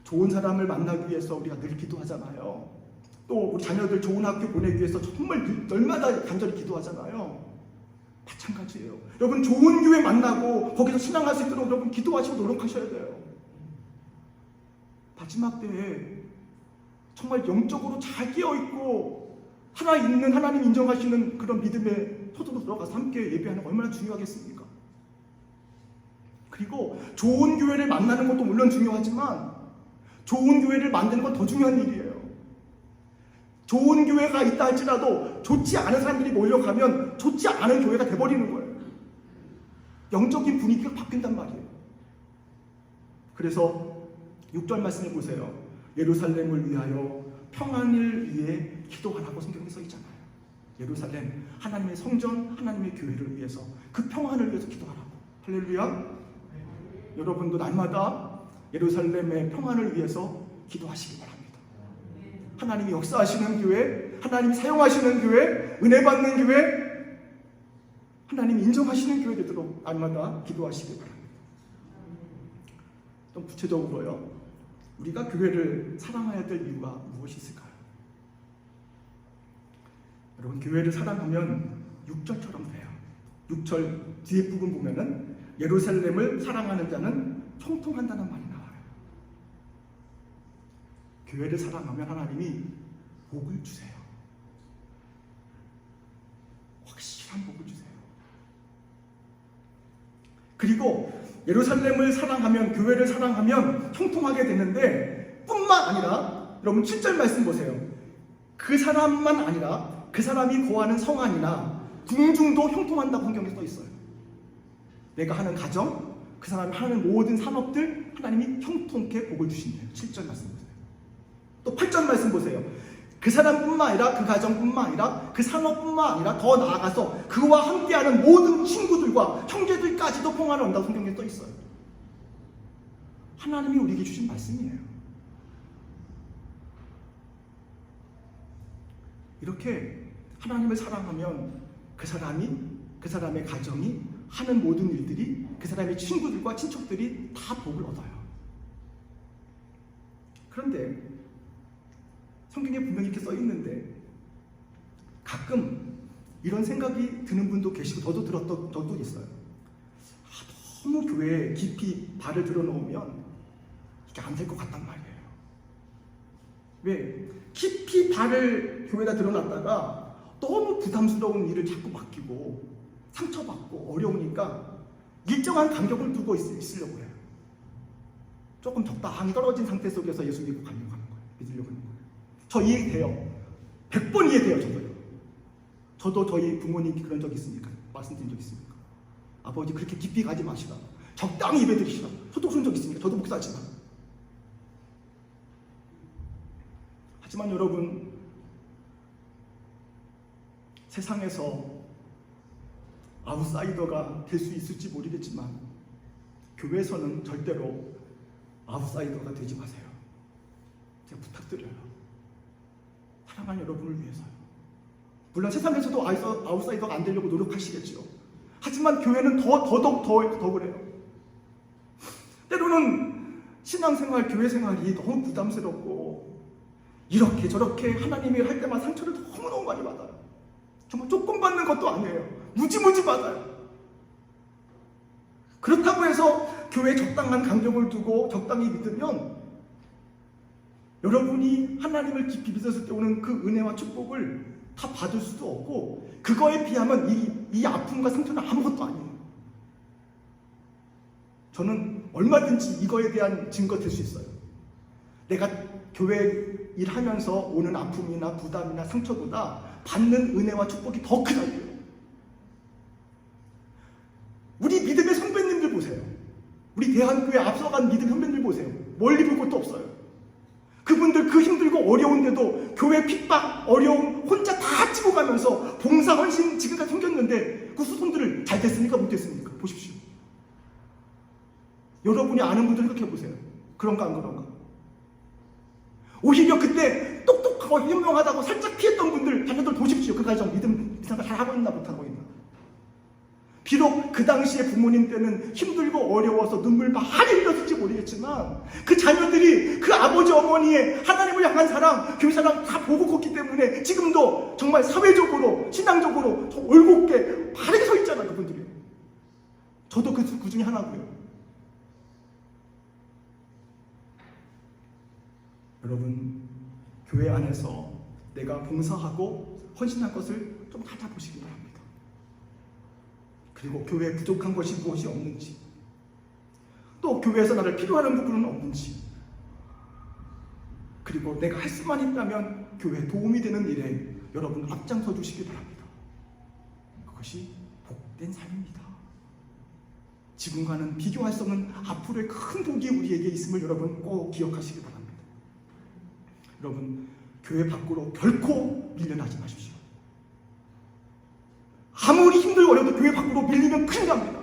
좋은 사람을 만나기 위해서 우리가 늘 기도하잖아요. 또 우리 자녀들 좋은 학교 보내기 위해서 정말 날마다 간절히 기도하잖아요. 마찬가지예요. 여러분 좋은 교회 만나고 거기서 신앙할 수 있도록 여러분 기도하시고 노력하셔야 돼요. 마지막 때에 정말 영적으로 잘 깨어있고 살아있는 하나님 인정하시는 그런 믿음의 토도로 들어가서 함께 예배하는 거 얼마나 중요하겠습니까? 그리고 좋은 교회를 만나는 것도 물론 중요하지만 좋은 교회를 만드는 건 더 중요한 일이에요. 좋은 교회가 있다 할지라도 좋지 않은 사람들이 몰려가면 좋지 않은 교회가 돼버리는 거예요. 영적인 분위기가 바뀐단 말이에요. 그래서 6절 말씀을 보세요. 예루살렘을 위하여 평안을 위해 기도하라고 성경에 써 있잖아요. 예루살렘, 하나님의 성전, 하나님의 교회를 위해서, 그 평안을 위해서 기도하라고. 할렐루야. 여러분도 날마다 예루살렘의 평안을 위해서 기도하시기 바랍니다. 하나님이 역사하시는 교회, 하나님이 사용하시는 교회, 은혜 받는 교회, 하나님이 인정하시는 교회 되도록 날마다 기도하시기 바랍니다. 좀 구체적으로요, 우리가 교회를 사랑해야 될 이유가 무엇이 있을까요? 여러분, 교회를 사랑하면 6절처럼 돼요. 6절 뒤에 부분 보면은 예루살렘을 사랑하는 자는 형통한다는 말이 나와요. 교회를 사랑하면 하나님이 복을 주세요. 확실한 복을 주세요. 그리고 예루살렘을 사랑하면, 교회를 사랑하면 형통하게 되는데 뿐만 아니라, 여러분 7절 말씀 보세요. 그 사람만 아니라 그 사람이 거하는 성 안이나 궁중도 형통한다고 성경에 써 있어요. 내가 하는 가정, 그 사람이 하는 모든 산업들 하나님이 형통케 복을 주신대요. 7절 말씀 보세요. 또 8절 말씀 보세요. 그 사람뿐만 아니라, 그 가정뿐만 아니라, 그 산업뿐만 아니라 더 나아가서 그와 함께하는 모든 친구들과 형제들까지도 평안을 얻는다고 성경에 써 있어요. 하나님이 우리에게 주신 말씀이에요. 이렇게 하나님을 사랑하면 그 사람이, 그 사람의 가정이 하는 모든 일들이, 그 사람의 친구들과 친척들이 다 복을 얻어요. 그런데 성경에 분명히 이렇게 써 있는데 가끔 이런 생각이 드는 분도 계시고, 저도 들었던 적도 있어요. 너무 교회에 깊이 발을 들어놓으면 이게 안 될 것 같단 말이에요. 왜? 깊이 발을 교회에다 들어놨다가 너무 부담스러운 일을 자꾸 맡기고 상처받고 어려우니까 일정한 간격을 두고 있으려고 해요. 조금 적당히 떨어진 상태 속에서 예수 믿고 가려고 하는 거예요. 믿으려고 하는 거예요. 저 이해돼요. 100번 이해돼요. 저도 저희 부모님 그런 적 있습니까? 말씀드린 적 있습니까? 아버지 그렇게 깊이 가지 마시라, 적당히 예배 드리시라. 저도 그런 적 있습니까? 저도 목사지만. 하지만 여러분, 세상에서 아웃사이더가 될 수 있을지 모르겠지만 교회에서는 절대로 아웃사이더가 되지 마세요. 제가 부탁드려요. 사랑하는 여러분을 위해서요. 물론 세상에서도 아웃사이더가 안 되려고 노력하시겠죠. 하지만 교회는 더더욱 더 그래요. 때로는 신앙생활, 교회 생활이 너무 부담스럽고 이렇게 저렇게 하나님이 할 때마다 상처를 너무너무 많이 받아요. 정말 조금 받는 것도 아니에요. 무지무지 받아요. 그렇다고 해서 교회에 적당한 간격을 두고 적당히 믿으면 여러분이 하나님을 깊이 믿었을 때 오는 그 은혜와 축복을 다 받을 수도 없고 그거에 비하면 이 아픔과 상처는 아무것도 아니에요. 저는 얼마든지 이거에 대한 증거 될 수 있어요. 내가 교회 일하면서 오는 아픔이나 부담이나 상처보다 받는 은혜와 축복이 더 크다고요. 우리 믿음의 선배님들 보세요. 우리 대한교회 앞서간 믿음 선배님들 보세요. 멀리 볼 것도 없어요. 그분들 그 힘들고 어려운데도 교회 핍박, 어려움 혼자 다 찌고 가면서 봉사, 헌신 지금까지 생겼는데 그 후손들을 잘 됐습니까? 못 됐습니까? 보십시오. 여러분이 아는 분들 생각해 보세요. 그런가 안 그런가? 오히려 그때 똑똑하고 현명하다고 살짝 피했던 분들, 자녀들 보십시오. 그 가정 믿음 생활 잘하고 있나 못하고 있나. 비록 그 당시에 부모님 때는 힘들고 어려워서 눈물 많이 흘렸을지 모르겠지만 그 자녀들이 그 아버지 어머니의 하나님을 향한 사랑, 교회 사랑 다 보고 컸기 때문에 지금도 정말 사회적으로 신앙적으로 더 올곧게 바르게 서 있잖아요. 그분들이. 저도 그 중에 하나고요. 여러분, 교회 안에서 내가 봉사하고 헌신할 것을 좀 찾아보시기 바랍니다. 그리고 교회에 부족한 것이 무엇이 없는지, 또 교회에서 나를 필요하는 부분은 없는지, 그리고 내가 할 수만 있다면 교회에 도움이 되는 일에 여러분 앞장서 주시기 바랍니다. 그것이 복된 삶입니다. 지금과는 비교할 수 없는 앞으로의 큰 복이 우리에게 있음을 여러분 꼭 기억하시기 바랍니다. 여러분, 교회 밖으로 결코 밀려나지 마십시오. 아무리 힘들고 어려도 교회 밖으로 밀리면 큰일 납니다.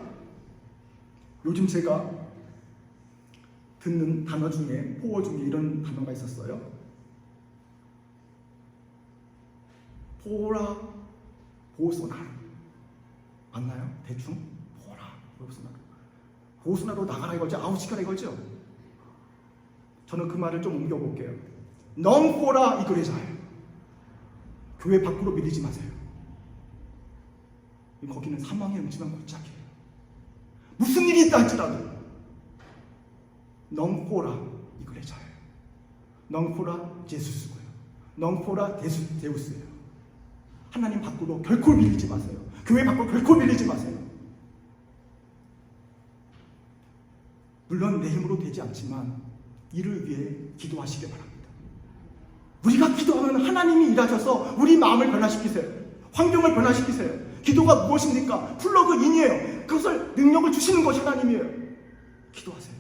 요즘 제가 듣는 단어 중에, 포어 중에 이런 단어가 있었어요. 포라 보소나. 맞나요? 대충? 포라 보소나. 보소나로 나가라 이거죠? 아웃시켜라 이거죠? 저는 그 말을 좀 옮겨볼게요. 넌 포라 이그레자예요. 교회 밖으로 밀리지 마세요. 거기는 사망의 음침한 골짜기예요. 무슨 일이 있다 할지라도 넌포라 이그레자예요. 넌포라 제수스고요. 넌포라 데우스예요. 하나님 밖으로 결코 밀리지 마세요. 교회 밖으로 결코 밀리지 마세요. 물론 내 힘으로 되지 않지만 이를 위해 기도하시기 바랍니다. 우리가 기도하면 하나님이 일하셔서 우리 마음을 변화시키세요. 환경을 변화시키세요. 기도가 무엇입니까? 플러그인이에요. 그것을 능력을 주시는 것이 하나님이에요. 기도하세요.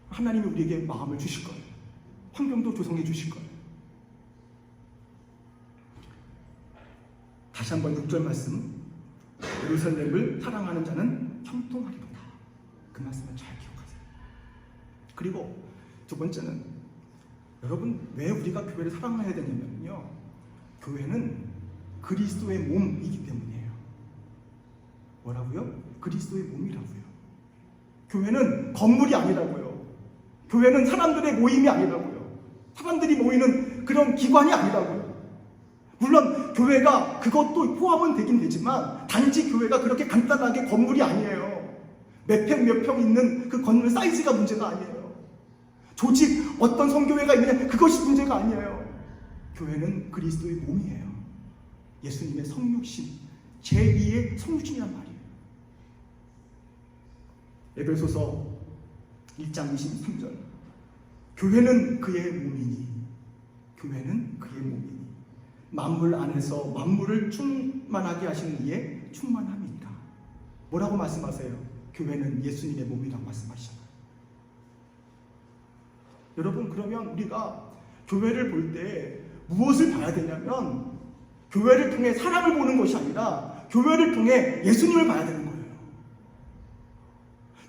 하나님이 우리에게 마음을 주실 거예요. 환경도 조성해 주실 거예요. 다시 한번 6절 말씀. 예루살렘을 사랑하는 자는 형통하리로다. 그 말씀을 잘 기억하세요. 그리고 두 번째는, 여러분, 왜 우리가 교회를 사랑해야 되냐면요, 교회는 그리스도의 몸이기 때문이에요. 뭐라고요? 그리스도의 몸이라고요. 교회는 건물이 아니라고요. 교회는 사람들의 모임이 아니라고요. 사람들이 모이는 그런 기관이 아니라고요. 물론 교회가 그것도 포함은 되긴 되지만 단지 교회가 그렇게 간단하게 건물이 아니에요. 몇 평 몇 평 있는 그 건물 사이즈가 문제가 아니에요. 조직 어떤 성교회가 있느냐 그것이 문제가 아니에요. 교회는 그리스도의 몸이에요. 예수님의 성육신, 제2의 성육신이란 말이에요. 에베소서 1장 23절. 교회는 그의 몸이니, 교회는 그의 몸이니 만물 안에서 만물을 충만하게 하시는 이의 충만함이니라. 뭐라고 말씀하세요? 교회는 예수님의 몸이라고 말씀하시잖아요. 여러분, 그러면 우리가 교회를 볼 때 무엇을 봐야 되냐면 교회를 통해 사람을 보는 것이 아니라 교회를 통해 예수님을 봐야 되는 거예요.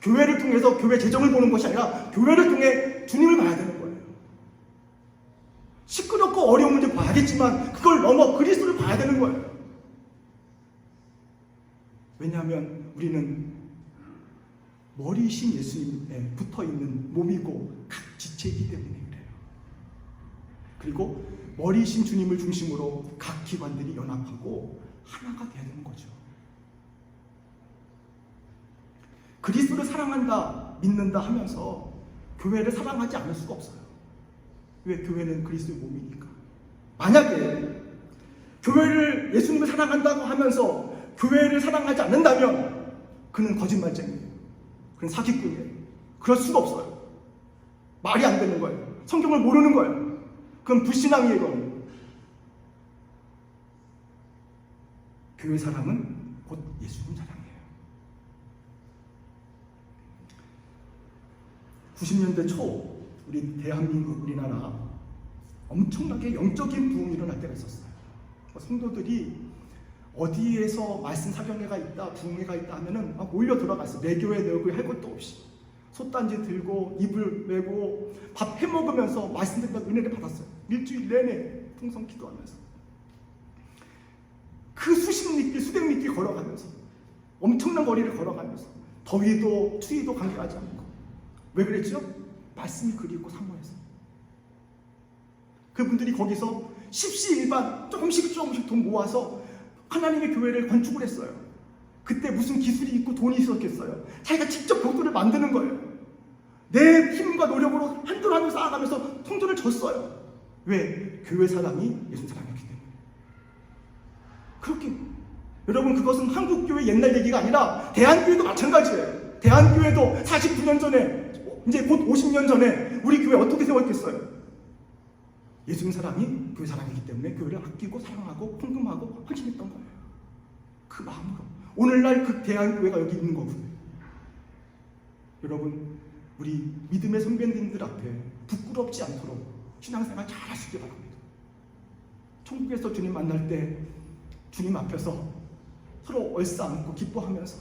교회를 통해서 교회 재정을 보는 것이 아니라 교회를 통해 주님을 봐야 되는 거예요. 시끄럽고 어려운 문제 봐야겠지만 그걸 넘어 그리스도를 봐야 되는 거예요. 왜냐하면 우리는 머리이신 예수님에 붙어있는 몸이고 각 지체이기 때문에 그래요. 그리고 머리이신 주님을 중심으로 각 기관들이 연합하고 하나가 돼야 되는 거죠. 그리스도를 사랑한다, 믿는다 하면서 교회를 사랑하지 않을 수가 없어요. 왜? 교회는 그리스도의 몸이니까. 만약에 교회를 예수님을 사랑한다고 하면서 교회를 사랑하지 않는다면 그는 거짓말쟁이에요. 그는 사기꾼이에요. 그럴 수가 없어요. 말이 안 되는 거예요. 성경을 모르는 거예요. 그건 불신앙이에요. 그건. 교회 사랑은 곧 예수님 사랑이에요. 90년대 초 우리 대한민국, 우리나라 엄청나게 영적인 부흥이 일어날 때가 있었어요. 성도들이 어디에서 말씀 사경회가 있다, 부흥회가 있다 하면은 막 몰려 들어갔어요. 내 교회 내 교회 할 것도 없이 솥단지 들고 이불 메고 밥 해먹으면서 말씀 듣다 은혜를 받았어요. 일주일 내내 풍성 기도하면서 그 수십 리길 수백 리길 걸어가면서 엄청난 거리를 걸어가면서 더위도 추위도 관계하지 않고. 왜 그랬죠? 말씀이 그리고 사모해서. 그분들이 거기서 십시일반 조금씩 돈 모아서 하나님의 교회를 건축을 했어요. 그때 무슨 기술이 있고 돈이 있었겠어요. 자기가 직접 벽돌을 만드는 거예요. 내 힘과 노력으로 한돌 한돌 쌓아가면서 통도를 졌어요. 왜? 교회 사랑이 예수 사랑이었기 때문에. 그렇게 여러분, 그것은 한국교회 옛날 얘기가 아니라 대한교회도 마찬가지예요. 대한교회도 49년 전에, 이제 곧 50년 전에 우리 교회 어떻게 세웠겠어요? 예수님 사랑이 교회 사랑이기 때문에 교회를 아끼고 사랑하고 헌금하고 헌신했던 거예요. 그 마음으로. 오늘날 그 대한교회가 여기 있는 거거든요. 여러분, 우리 믿음의 선배님들 앞에 부끄럽지 않도록 신앙생활 잘 하시기 바랍니다. 천국에서 주님 만날 때 주님 앞에서 서로 얼싸안고 기뻐하면서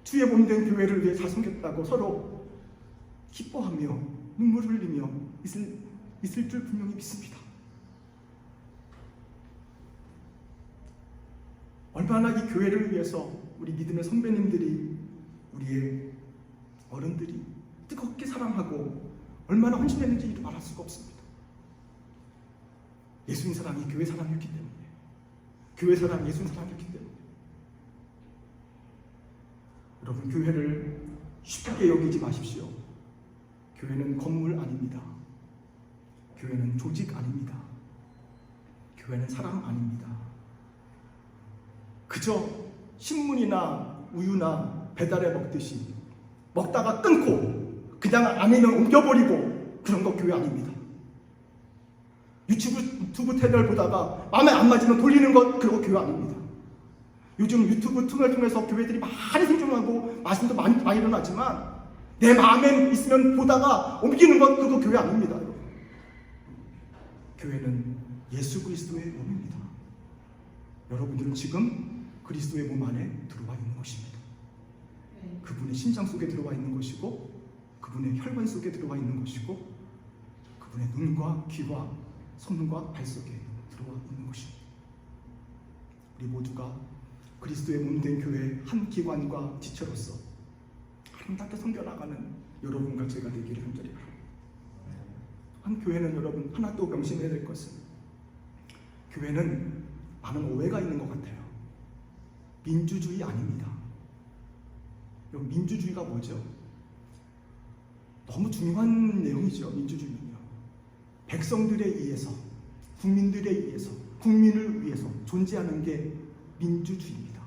주의 몸된 교회를 위해 잘 섬겼다고 서로 기뻐하며 눈물을 흘리며 있을 줄 분명히 믿습니다. 얼마나 이 교회를 위해서 우리 믿음의 선배님들이, 우리의 어른들이 뜨겁게 사랑하고 얼마나 헌신했는지 말할 수가 없습니다. 예수님 사랑이 교회 사랑이었기 때문에, 교회 사랑이 예수님 사랑이었기 때문에. 여러분, 교회를 쉽게 여기지 마십시오. 교회는 건물 아닙니다. 교회는 조직 아닙니다. 교회는 사람 아닙니다. 그저 신문이나 우유나 배달해 먹듯이 먹다가 끊고 그냥 안에는 옮겨버리고 그런 거 교회 아닙니다. 유튜브 채널 보다가 마음에 안 맞으면 돌리는 것, 그거 교회 아닙니다. 요즘 유튜브 틈을 통해서 교회들이 많이 생존하고 말씀도 많이 일어나지만 내 마음에 있으면 보다가 옮기는 것, 그거 교회 아닙니다. 교회는 예수 그리스도의 몸입니다. 여러분들은 지금 그리스도의 몸 안에 들어와 있는 것입니다. 그분의 심장 속에 들어와 있는 것이고, 그분의 혈관 속에 들어와 있는 것이고, 그분의 눈과 귀와 손과 발 속에 들어와 있는 것입니다. 우리 모두가 그리스도의 몸된 교회의 한 기관과 지체로서 아름답게 섬겨나가는 여러분과 제가 되기를 간절히 바랍니다. 한 교회는 여러분 하나 또 명심해야 될 것은, 교회는 많은 오해가 있는 것 같아요. 민주주의 아닙니다. 여러분, 민주주의가 뭐죠? 너무 중요한 내용이죠. 민주주의는요, 백성들에 의해서, 국민들에 의해서, 국민을 위해서 존재하는 게 민주주의입니다.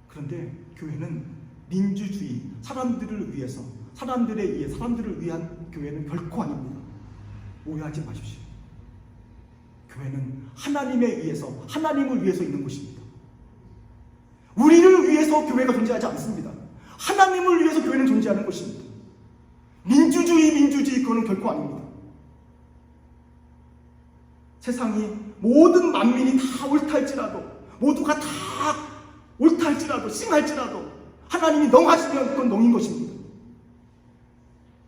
그런데 교회는 민주주의, 사람들을 위해서, 사람들에 의해, 사람들을 위한 교회는 결코 아닙니다. 오해하지 마십시오. 교회는 하나님에 의해서, 하나님을 위해서 있는 곳입니다. 우리를 위해서 교회가 존재하지 않습니다. 하나님을 위해서 교회는 존재하는 것입니다. 민주주의 그거는 결코 아닙니다. 세상이 모든 만민이 다 옳다 할지라도, 모두가 다 옳다 할지라도, 싱할지라도, 하나님이 농하시면 그건 농인 것입니다.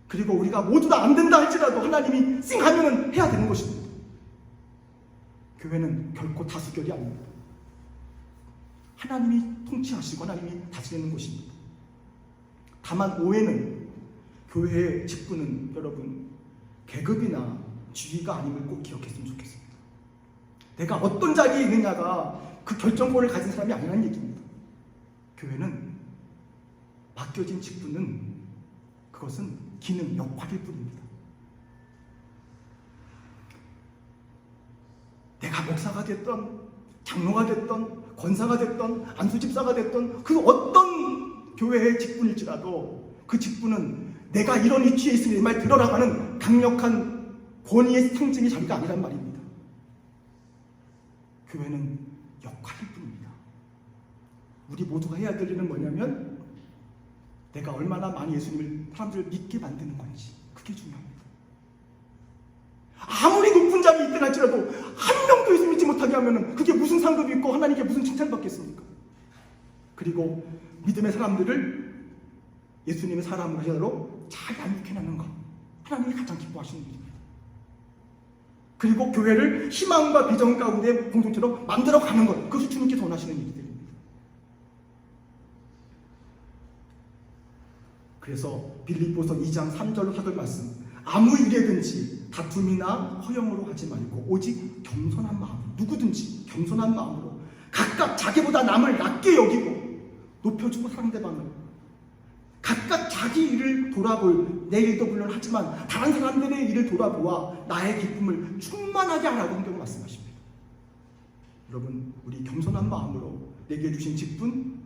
그리고 우리가 모두 다 안 된다 할지라도 하나님이 싱 하면은 해야 되는 것입니다. 교회는 결코 다수결이 아닙니다. 하나님이 통치하시고 하나님이 다스리는 것입니다. 다만 오해는 교회의 직분은 여러분 계급이나 지위가 아님을 꼭 기억했으면 좋겠습니다. 내가 어떤 자리에 있느냐가 그 결정권을 가진 사람이 아니라는 얘기입니다. 교회는 맡겨진 직분은 그것은 기능, 역할일 뿐입니다. 내가 목사가 됐던, 장로가 됐던, 권사가 됐던, 안수집사가 됐던 그 어떤 교회의 직분일지라도 그 직분은 내가 이런 위치에 있으니 내 말 들어라가는 강력한 권위의 상징의 자리가 아니란 말입니다. 교회는 역할일 뿐입니다. 우리 모두가 해야 될 일은 뭐냐면 내가 얼마나 많이 예수님을 사람들을 믿게 만드는 건지 그게 중요합니다. 아무리 높은 자리에 있든 할지라도 한 명도 예수 믿지 못하게 하면 그게 무슨 상급이 있고 하나님께 무슨 칭찬을 받겠습니까? 그리고 믿음의 사람들을 예수님의 사람으로 잘 양육해내는 것 하나님이 가장 기뻐하시는 일입니다. 그리고 교회를 희망과 비전 가운데 공동체로 만들어가는 것 그것이 주님께서 원하시는 일들입니다. 그래서 빌립보서 2장 3절로 하던 말씀 아무 일에든지 다툼이나 허영으로 하지 말고 오직 겸손한 마음으로 누구든지 겸손한 마음으로 각각 자기보다 남을 낮게 여기고 높여주고 상대방을 각각 자기 일을 돌아볼 내 일도 물론 하지만 다른 사람들의 일을 돌아보아 나의 기쁨을 충만하게 하라고 성경은 말씀하십니다. 여러분 우리 겸손한 마음으로 내게 주신 직분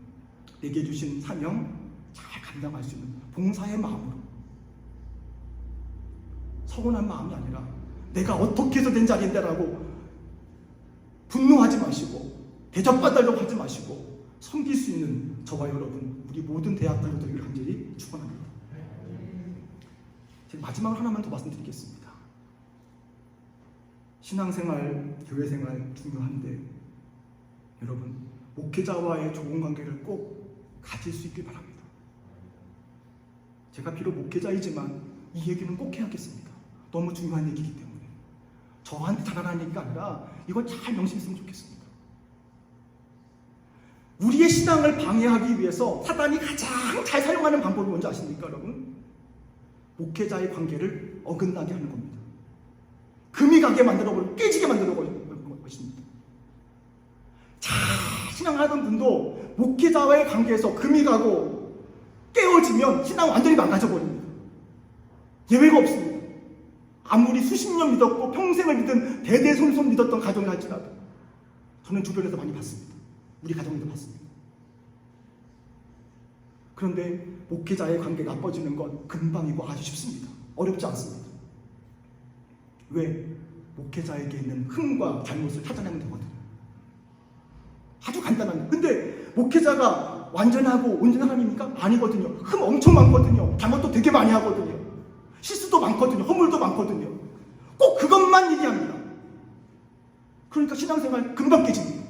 내게 주신 사명 잘 감당할 수 있는 봉사의 마음으로 서운한 마음이 아니라 내가 어떻게 해서 된 자리인데라고 분노하지 마시고 대접받으려고 하지 마시고 섬길 수 있는 저와 여러분 우리 모든 대학들로 되기를 간절히 축원합니다. 마지막으로 하나만 더 말씀드리겠습니다. 신앙생활, 교회생활 중요한데 여러분 목회자와의 좋은 관계를 꼭 가질 수 있길 바랍니다. 제가 비록 목회자이지만 이 얘기는 꼭 해야겠습니다. 너무 중요한 얘기이기 때문에 저한테 잘하라는 얘기가 아니라 이걸 잘 명심했으면 좋겠습니다. 우리의 신앙을 방해하기 위해서 사단이 가장 잘 사용하는 방법이 뭔지 아십니까 여러분? 목회자의 관계를 어긋나게 하는 겁니다. 금이 가게 만들어버리고 깨지게 만들어버리는 것입니다. 잘 신앙하던 분도 목회자와의 관계에서 금이 가고 깨어지면 신앙 완전히 망가져버립니다. 예외가 없습니다. 아무리 수십 년 믿었고 평생을 믿은 대대손손 믿었던 가정을 할지라도 저는 주변에서 많이 봤습니다. 우리 가정에도 봤습니다. 그런데 목회자의 관계가 나빠지는 건 금방이고 아주 쉽습니다. 어렵지 않습니다. 왜? 목회자에게 있는 흠과 잘못을 찾아내면 되거든요. 아주 간단합니다. 근데 목회자가 완전하고 온전한 사람입니까? 아니거든요. 흠 엄청 많거든요. 잘못도 되게 많이 하거든요. 실수도 많거든요. 허물도 많거든요. 꼭 그것만 얘기합니다. 그러니까 신앙생활 금방 깨집니다.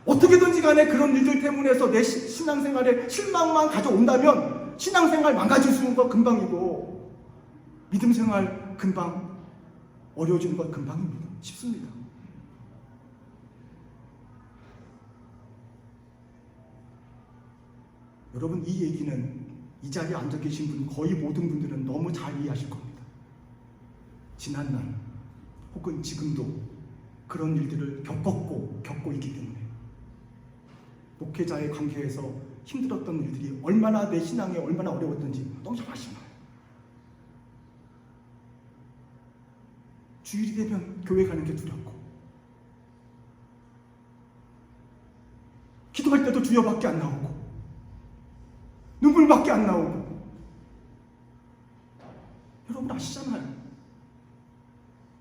어떻게든지 간에 그런 일들 때문에서 내 신앙생활에 실망만 가져온다면 신앙생활 망가질 수 있는 건 금방이고 믿음생활 금방 어려워지는 건 금방입니다. 쉽습니다. 여러분 이 얘기는 이 자리에 앉아 계신 분 거의 모든 분들은 너무 잘 이해하실 겁니다. 지난날 혹은 지금도 그런 일들을 겪었고 겪고 있기 때문에 목회자의 관계에서 힘들었던 일들이 얼마나 내 신앙에 얼마나 어려웠던지 너무 잘 아시나요? 주일이 되면 교회 가는 게 두렵고 기도할 때도 주여밖에 안 나오고 눈물밖에 안 나오고 여러분 아시잖아요.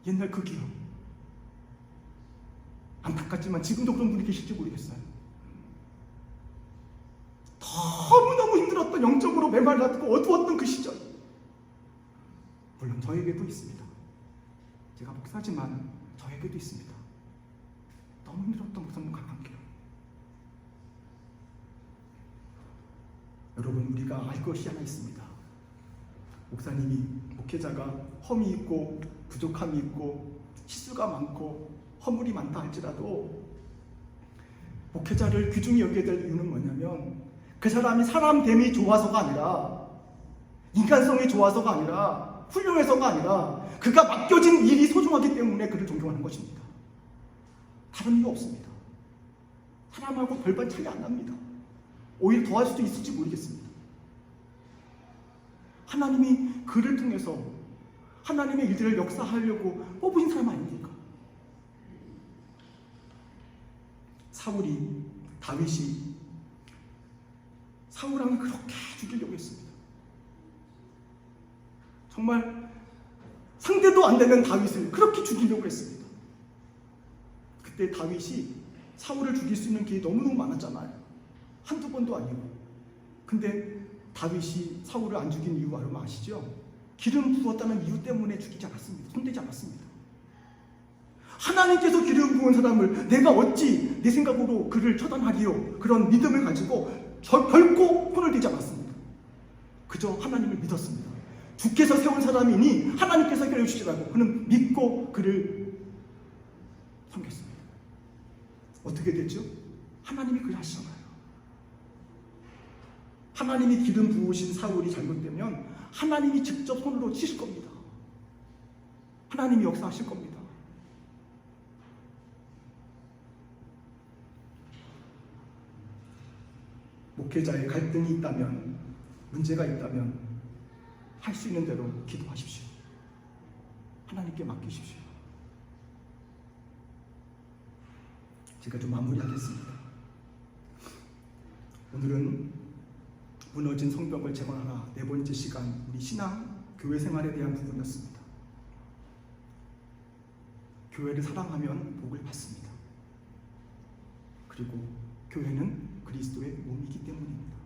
옛날 그 기억 안타깝지만 지금도 그런 분이 계실지 모르겠어요. 너무너무 힘들었던 영적으로 메말랐고 어두웠던 그 시절 물론 저에게도 있습니다. 제가 목사지만 저에게도 있습니다. 너무 힘들었던 목사님과 관계 여러분, 우리가 알 것이 하나 있습니다. 목사님이, 목회자가 험이 있고 부족함이 있고 실수가 많고 허물이 많다 할지라도 목회자를 귀중히 여기게 될 이유는 뭐냐면 그 사람이 사람됨이 좋아서가 아니라 인간성이 좋아서가 아니라 훌륭해서가 아니라 그가 맡겨진 일이 소중하기 때문에 그를 존경하는 것입니다. 다른 이유 없습니다. 사람하고 별반 차이 안 납니다. 오히려 더할 수도 있을지 모르겠습니다. 하나님이 그를 통해서 하나님의 일들을 역사하려고 뽑으신 사람 아닙니까? 다윗이 사울왕을 그렇게 죽이려고 했습니다. 정말 상대도 안 되는 다윗을 그렇게 죽이려고 했습니다. 그때 다윗이 사울을 죽일 수 있는 기회 너무너무 많았잖아요. 한두 번도 아니고. 근데 다윗이 사울을 안 죽인 이유 여러분 아시죠? 기름 부었다는 이유 때문에 죽이지 않았습니다. 손대지 않았습니다. 하나님께서 기름 부은 사람을 내가 어찌 내 생각으로 그를 처단하리요, 그런 믿음을 가지고 결코 손을 대지 않았습니다. 그저 하나님을 믿었습니다. 주께서 세운 사람이니 하나님께서 해결해 주시라고 그는 믿고 그를 섬겼습니다. 어떻게 됐죠? 하나님이 그를 하시잖아요. 하나님이 기름 부으신 사울이 잘못되면 하나님이 직접 손으로 치실 겁니다. 하나님이 역사하실 겁니다. 목회자의 갈등이 있다면, 문제가 있다면 할 수 있는 대로 기도하십시오. 하나님께 맡기십시오. 제가 좀 마무리하겠습니다. 오늘은 무너진 성벽을 재건하라 네 번째 시간, 우리 신앙, 교회 생활에 대한 부분이었습니다. 교회를 사랑하면 복을 받습니다. 그리고 교회는 그리스도의 몸이기 때문입니다.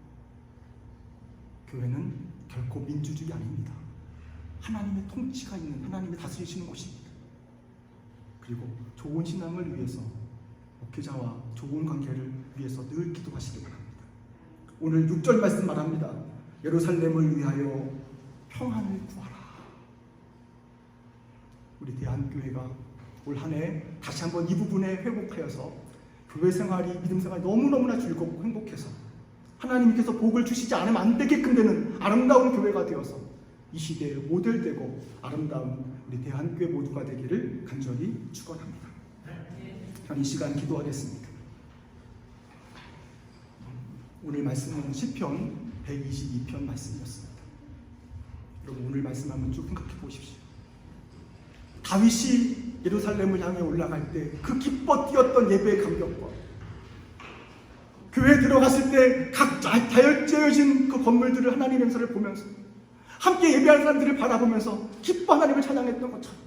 교회는 결코 민주주의 아닙니다. 하나님의 통치가 있는, 하나님이 다스리시는 곳입니다. 그리고 좋은 신앙을 위해서, 목회자와 좋은 관계를 위해서 늘 기도하시기 바랍니다. 오늘 6절 말씀 말합니다. 예루살렘을 위하여 평안을 구하라. 우리 대한교회가 올 한 해 다시 한번 이 부분에 회복하여서 교회 생활이, 믿음 생활이 너무너무나 즐겁고 행복해서 하나님께서 복을 주시지 않으면 안 되게끔 되는 아름다운 교회가 되어서 이 시대에 모델되고 아름다운 우리 대한교회 모두가 되기를 간절히 축원합니다. 이 시간 기도하겠습니다. 오늘 말씀은 시편 122편 말씀이었습니다. 여러분, 오늘 말씀 한번 쭉 생각해 보십시오. 다윗이 예루살렘을 향해 올라갈 때 그 기뻐 뛰었던 예배의 감격과 교회에 들어갔을 때 각 자연재어진 그 건물들을 하나님의 행사를 보면서 함께 예배하는 사람들을 바라보면서 기뻐 하나님을 찬양했던 것처럼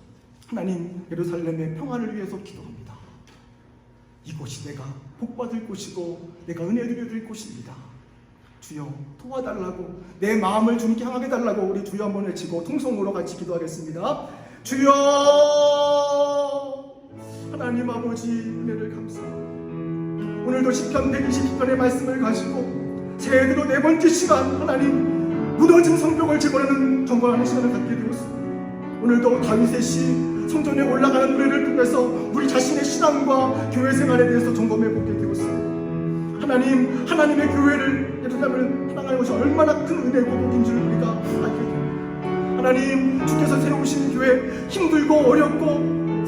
하나님, 예루살렘의 평안을 위해서 기도합니다. 이곳이 내가 복받을 곳이고 내가 은혜를 드릴 곳입니다. 주여 도와달라고, 내 마음을 주님께 향하게 달라고 우리 주여 한번 외치고 통성으로 같이 기도하겠습니다. 주여, 하나님 아버지 은혜를 감사합니다. 오늘도 시편 120편의 말씀을 가지고 제대로 네 번째 시간, 하나님 무너진 성벽을 재건하는 점검하는 시간을 갖게 되었습니다. 오늘도 다윗의 시 성전에 올라가는 노래를 통해서 우리 자신의 신앙과 교회 생활에 대해서 점검해 보게 되었습니다. 하나님, 하나님의 교회를 예루살렘을 사랑하는 것이 얼마나 큰 은혜고 복인 줄 우리가 알게 됩니다. 하나님, 주께서 세우신 교회, 힘들고 어렵고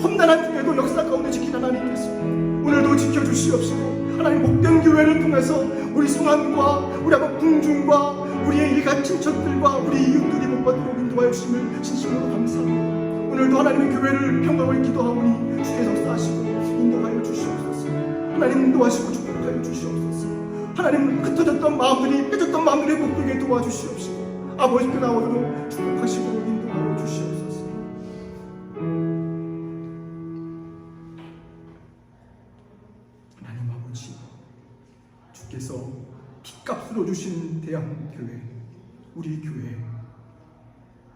험난한 교회도 역사 가운데 지킨 하나님께서 오늘도 지켜주시옵시고, 하나님 복된 교회를 통해서 우리 성함과 우리 아버 궁중과 우리의 일가 친척들과 우리 이웃들이 복받도록 인도하여 주심을 진심으로 감사합니다. 오늘도 하나님의 교회를 평강을 기도하오니 주께서 역사하시고 인도하여 주시옵소서. 하나님 인도하시고 축복하여 주시옵소서. 하나님 흩어졌던 마음들이, 깨졌던 마음들이 복되게 도와주시옵시고 아버지께 나오도록 축복하시고 인도하여 주시옵소서. 하나님 아버지, 주께서 핏값으로 주신 대한교회, 우리 교회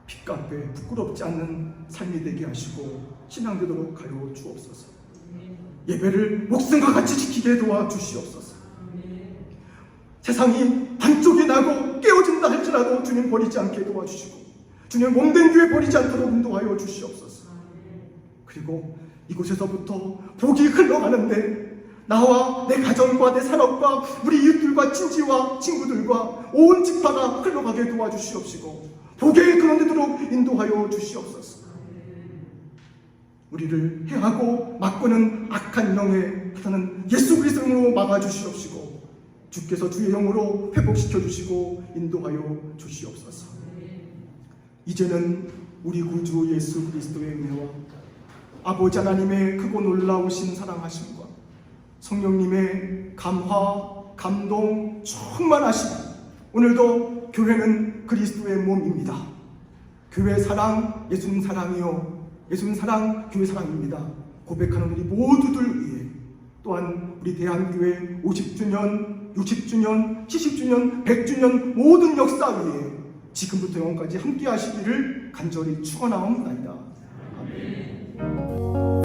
핏값에 부끄럽지 않는 삶이 되게 하시고 신앙되도록 하여 주옵소서. 예배를 목숨과 같이 지키게 도와주시옵소서. 세상이 반쪽이 나고 깨어진다 할지라도 주님 버리지 않게 도와주시고 주님 몸된 교회 버리지 않도록 인도하여 주시옵소서. 그리고 이곳에서부터 복이 흘러가는데 나와 내 가정과 내 산업과 우리 이웃들과 친지와 친구들과 온 지파가 흘러가게 도와주시옵시고 복에 그런데도록 인도하여 주시옵소서. 우리를 해하고 막고는 악한 영에 하는 예수 그리스도 이름으로 막아주시옵시고 주께서 주의 영으로 회복시켜 주시고 인도하여 주시옵소서. 이제는 우리 구주 예수 그리스도의 은혜와 아버지 하나님의 크고 놀라우신 사랑하심과 성령님의 감화, 감동, 충만하심. 오늘도 교회는 그리스도의 몸입니다. 교회 사랑, 예수님 사랑이요 예수님 사랑, 교회 사랑입니다. 고백하는 우리 모두들 위해 또한 우리 대한교회 50주년, 60주년, 70주년, 100주년 모든 역사 위에 지금부터 영원까지 함께 하시기를 간절히 축원하옵나이다. 아멘.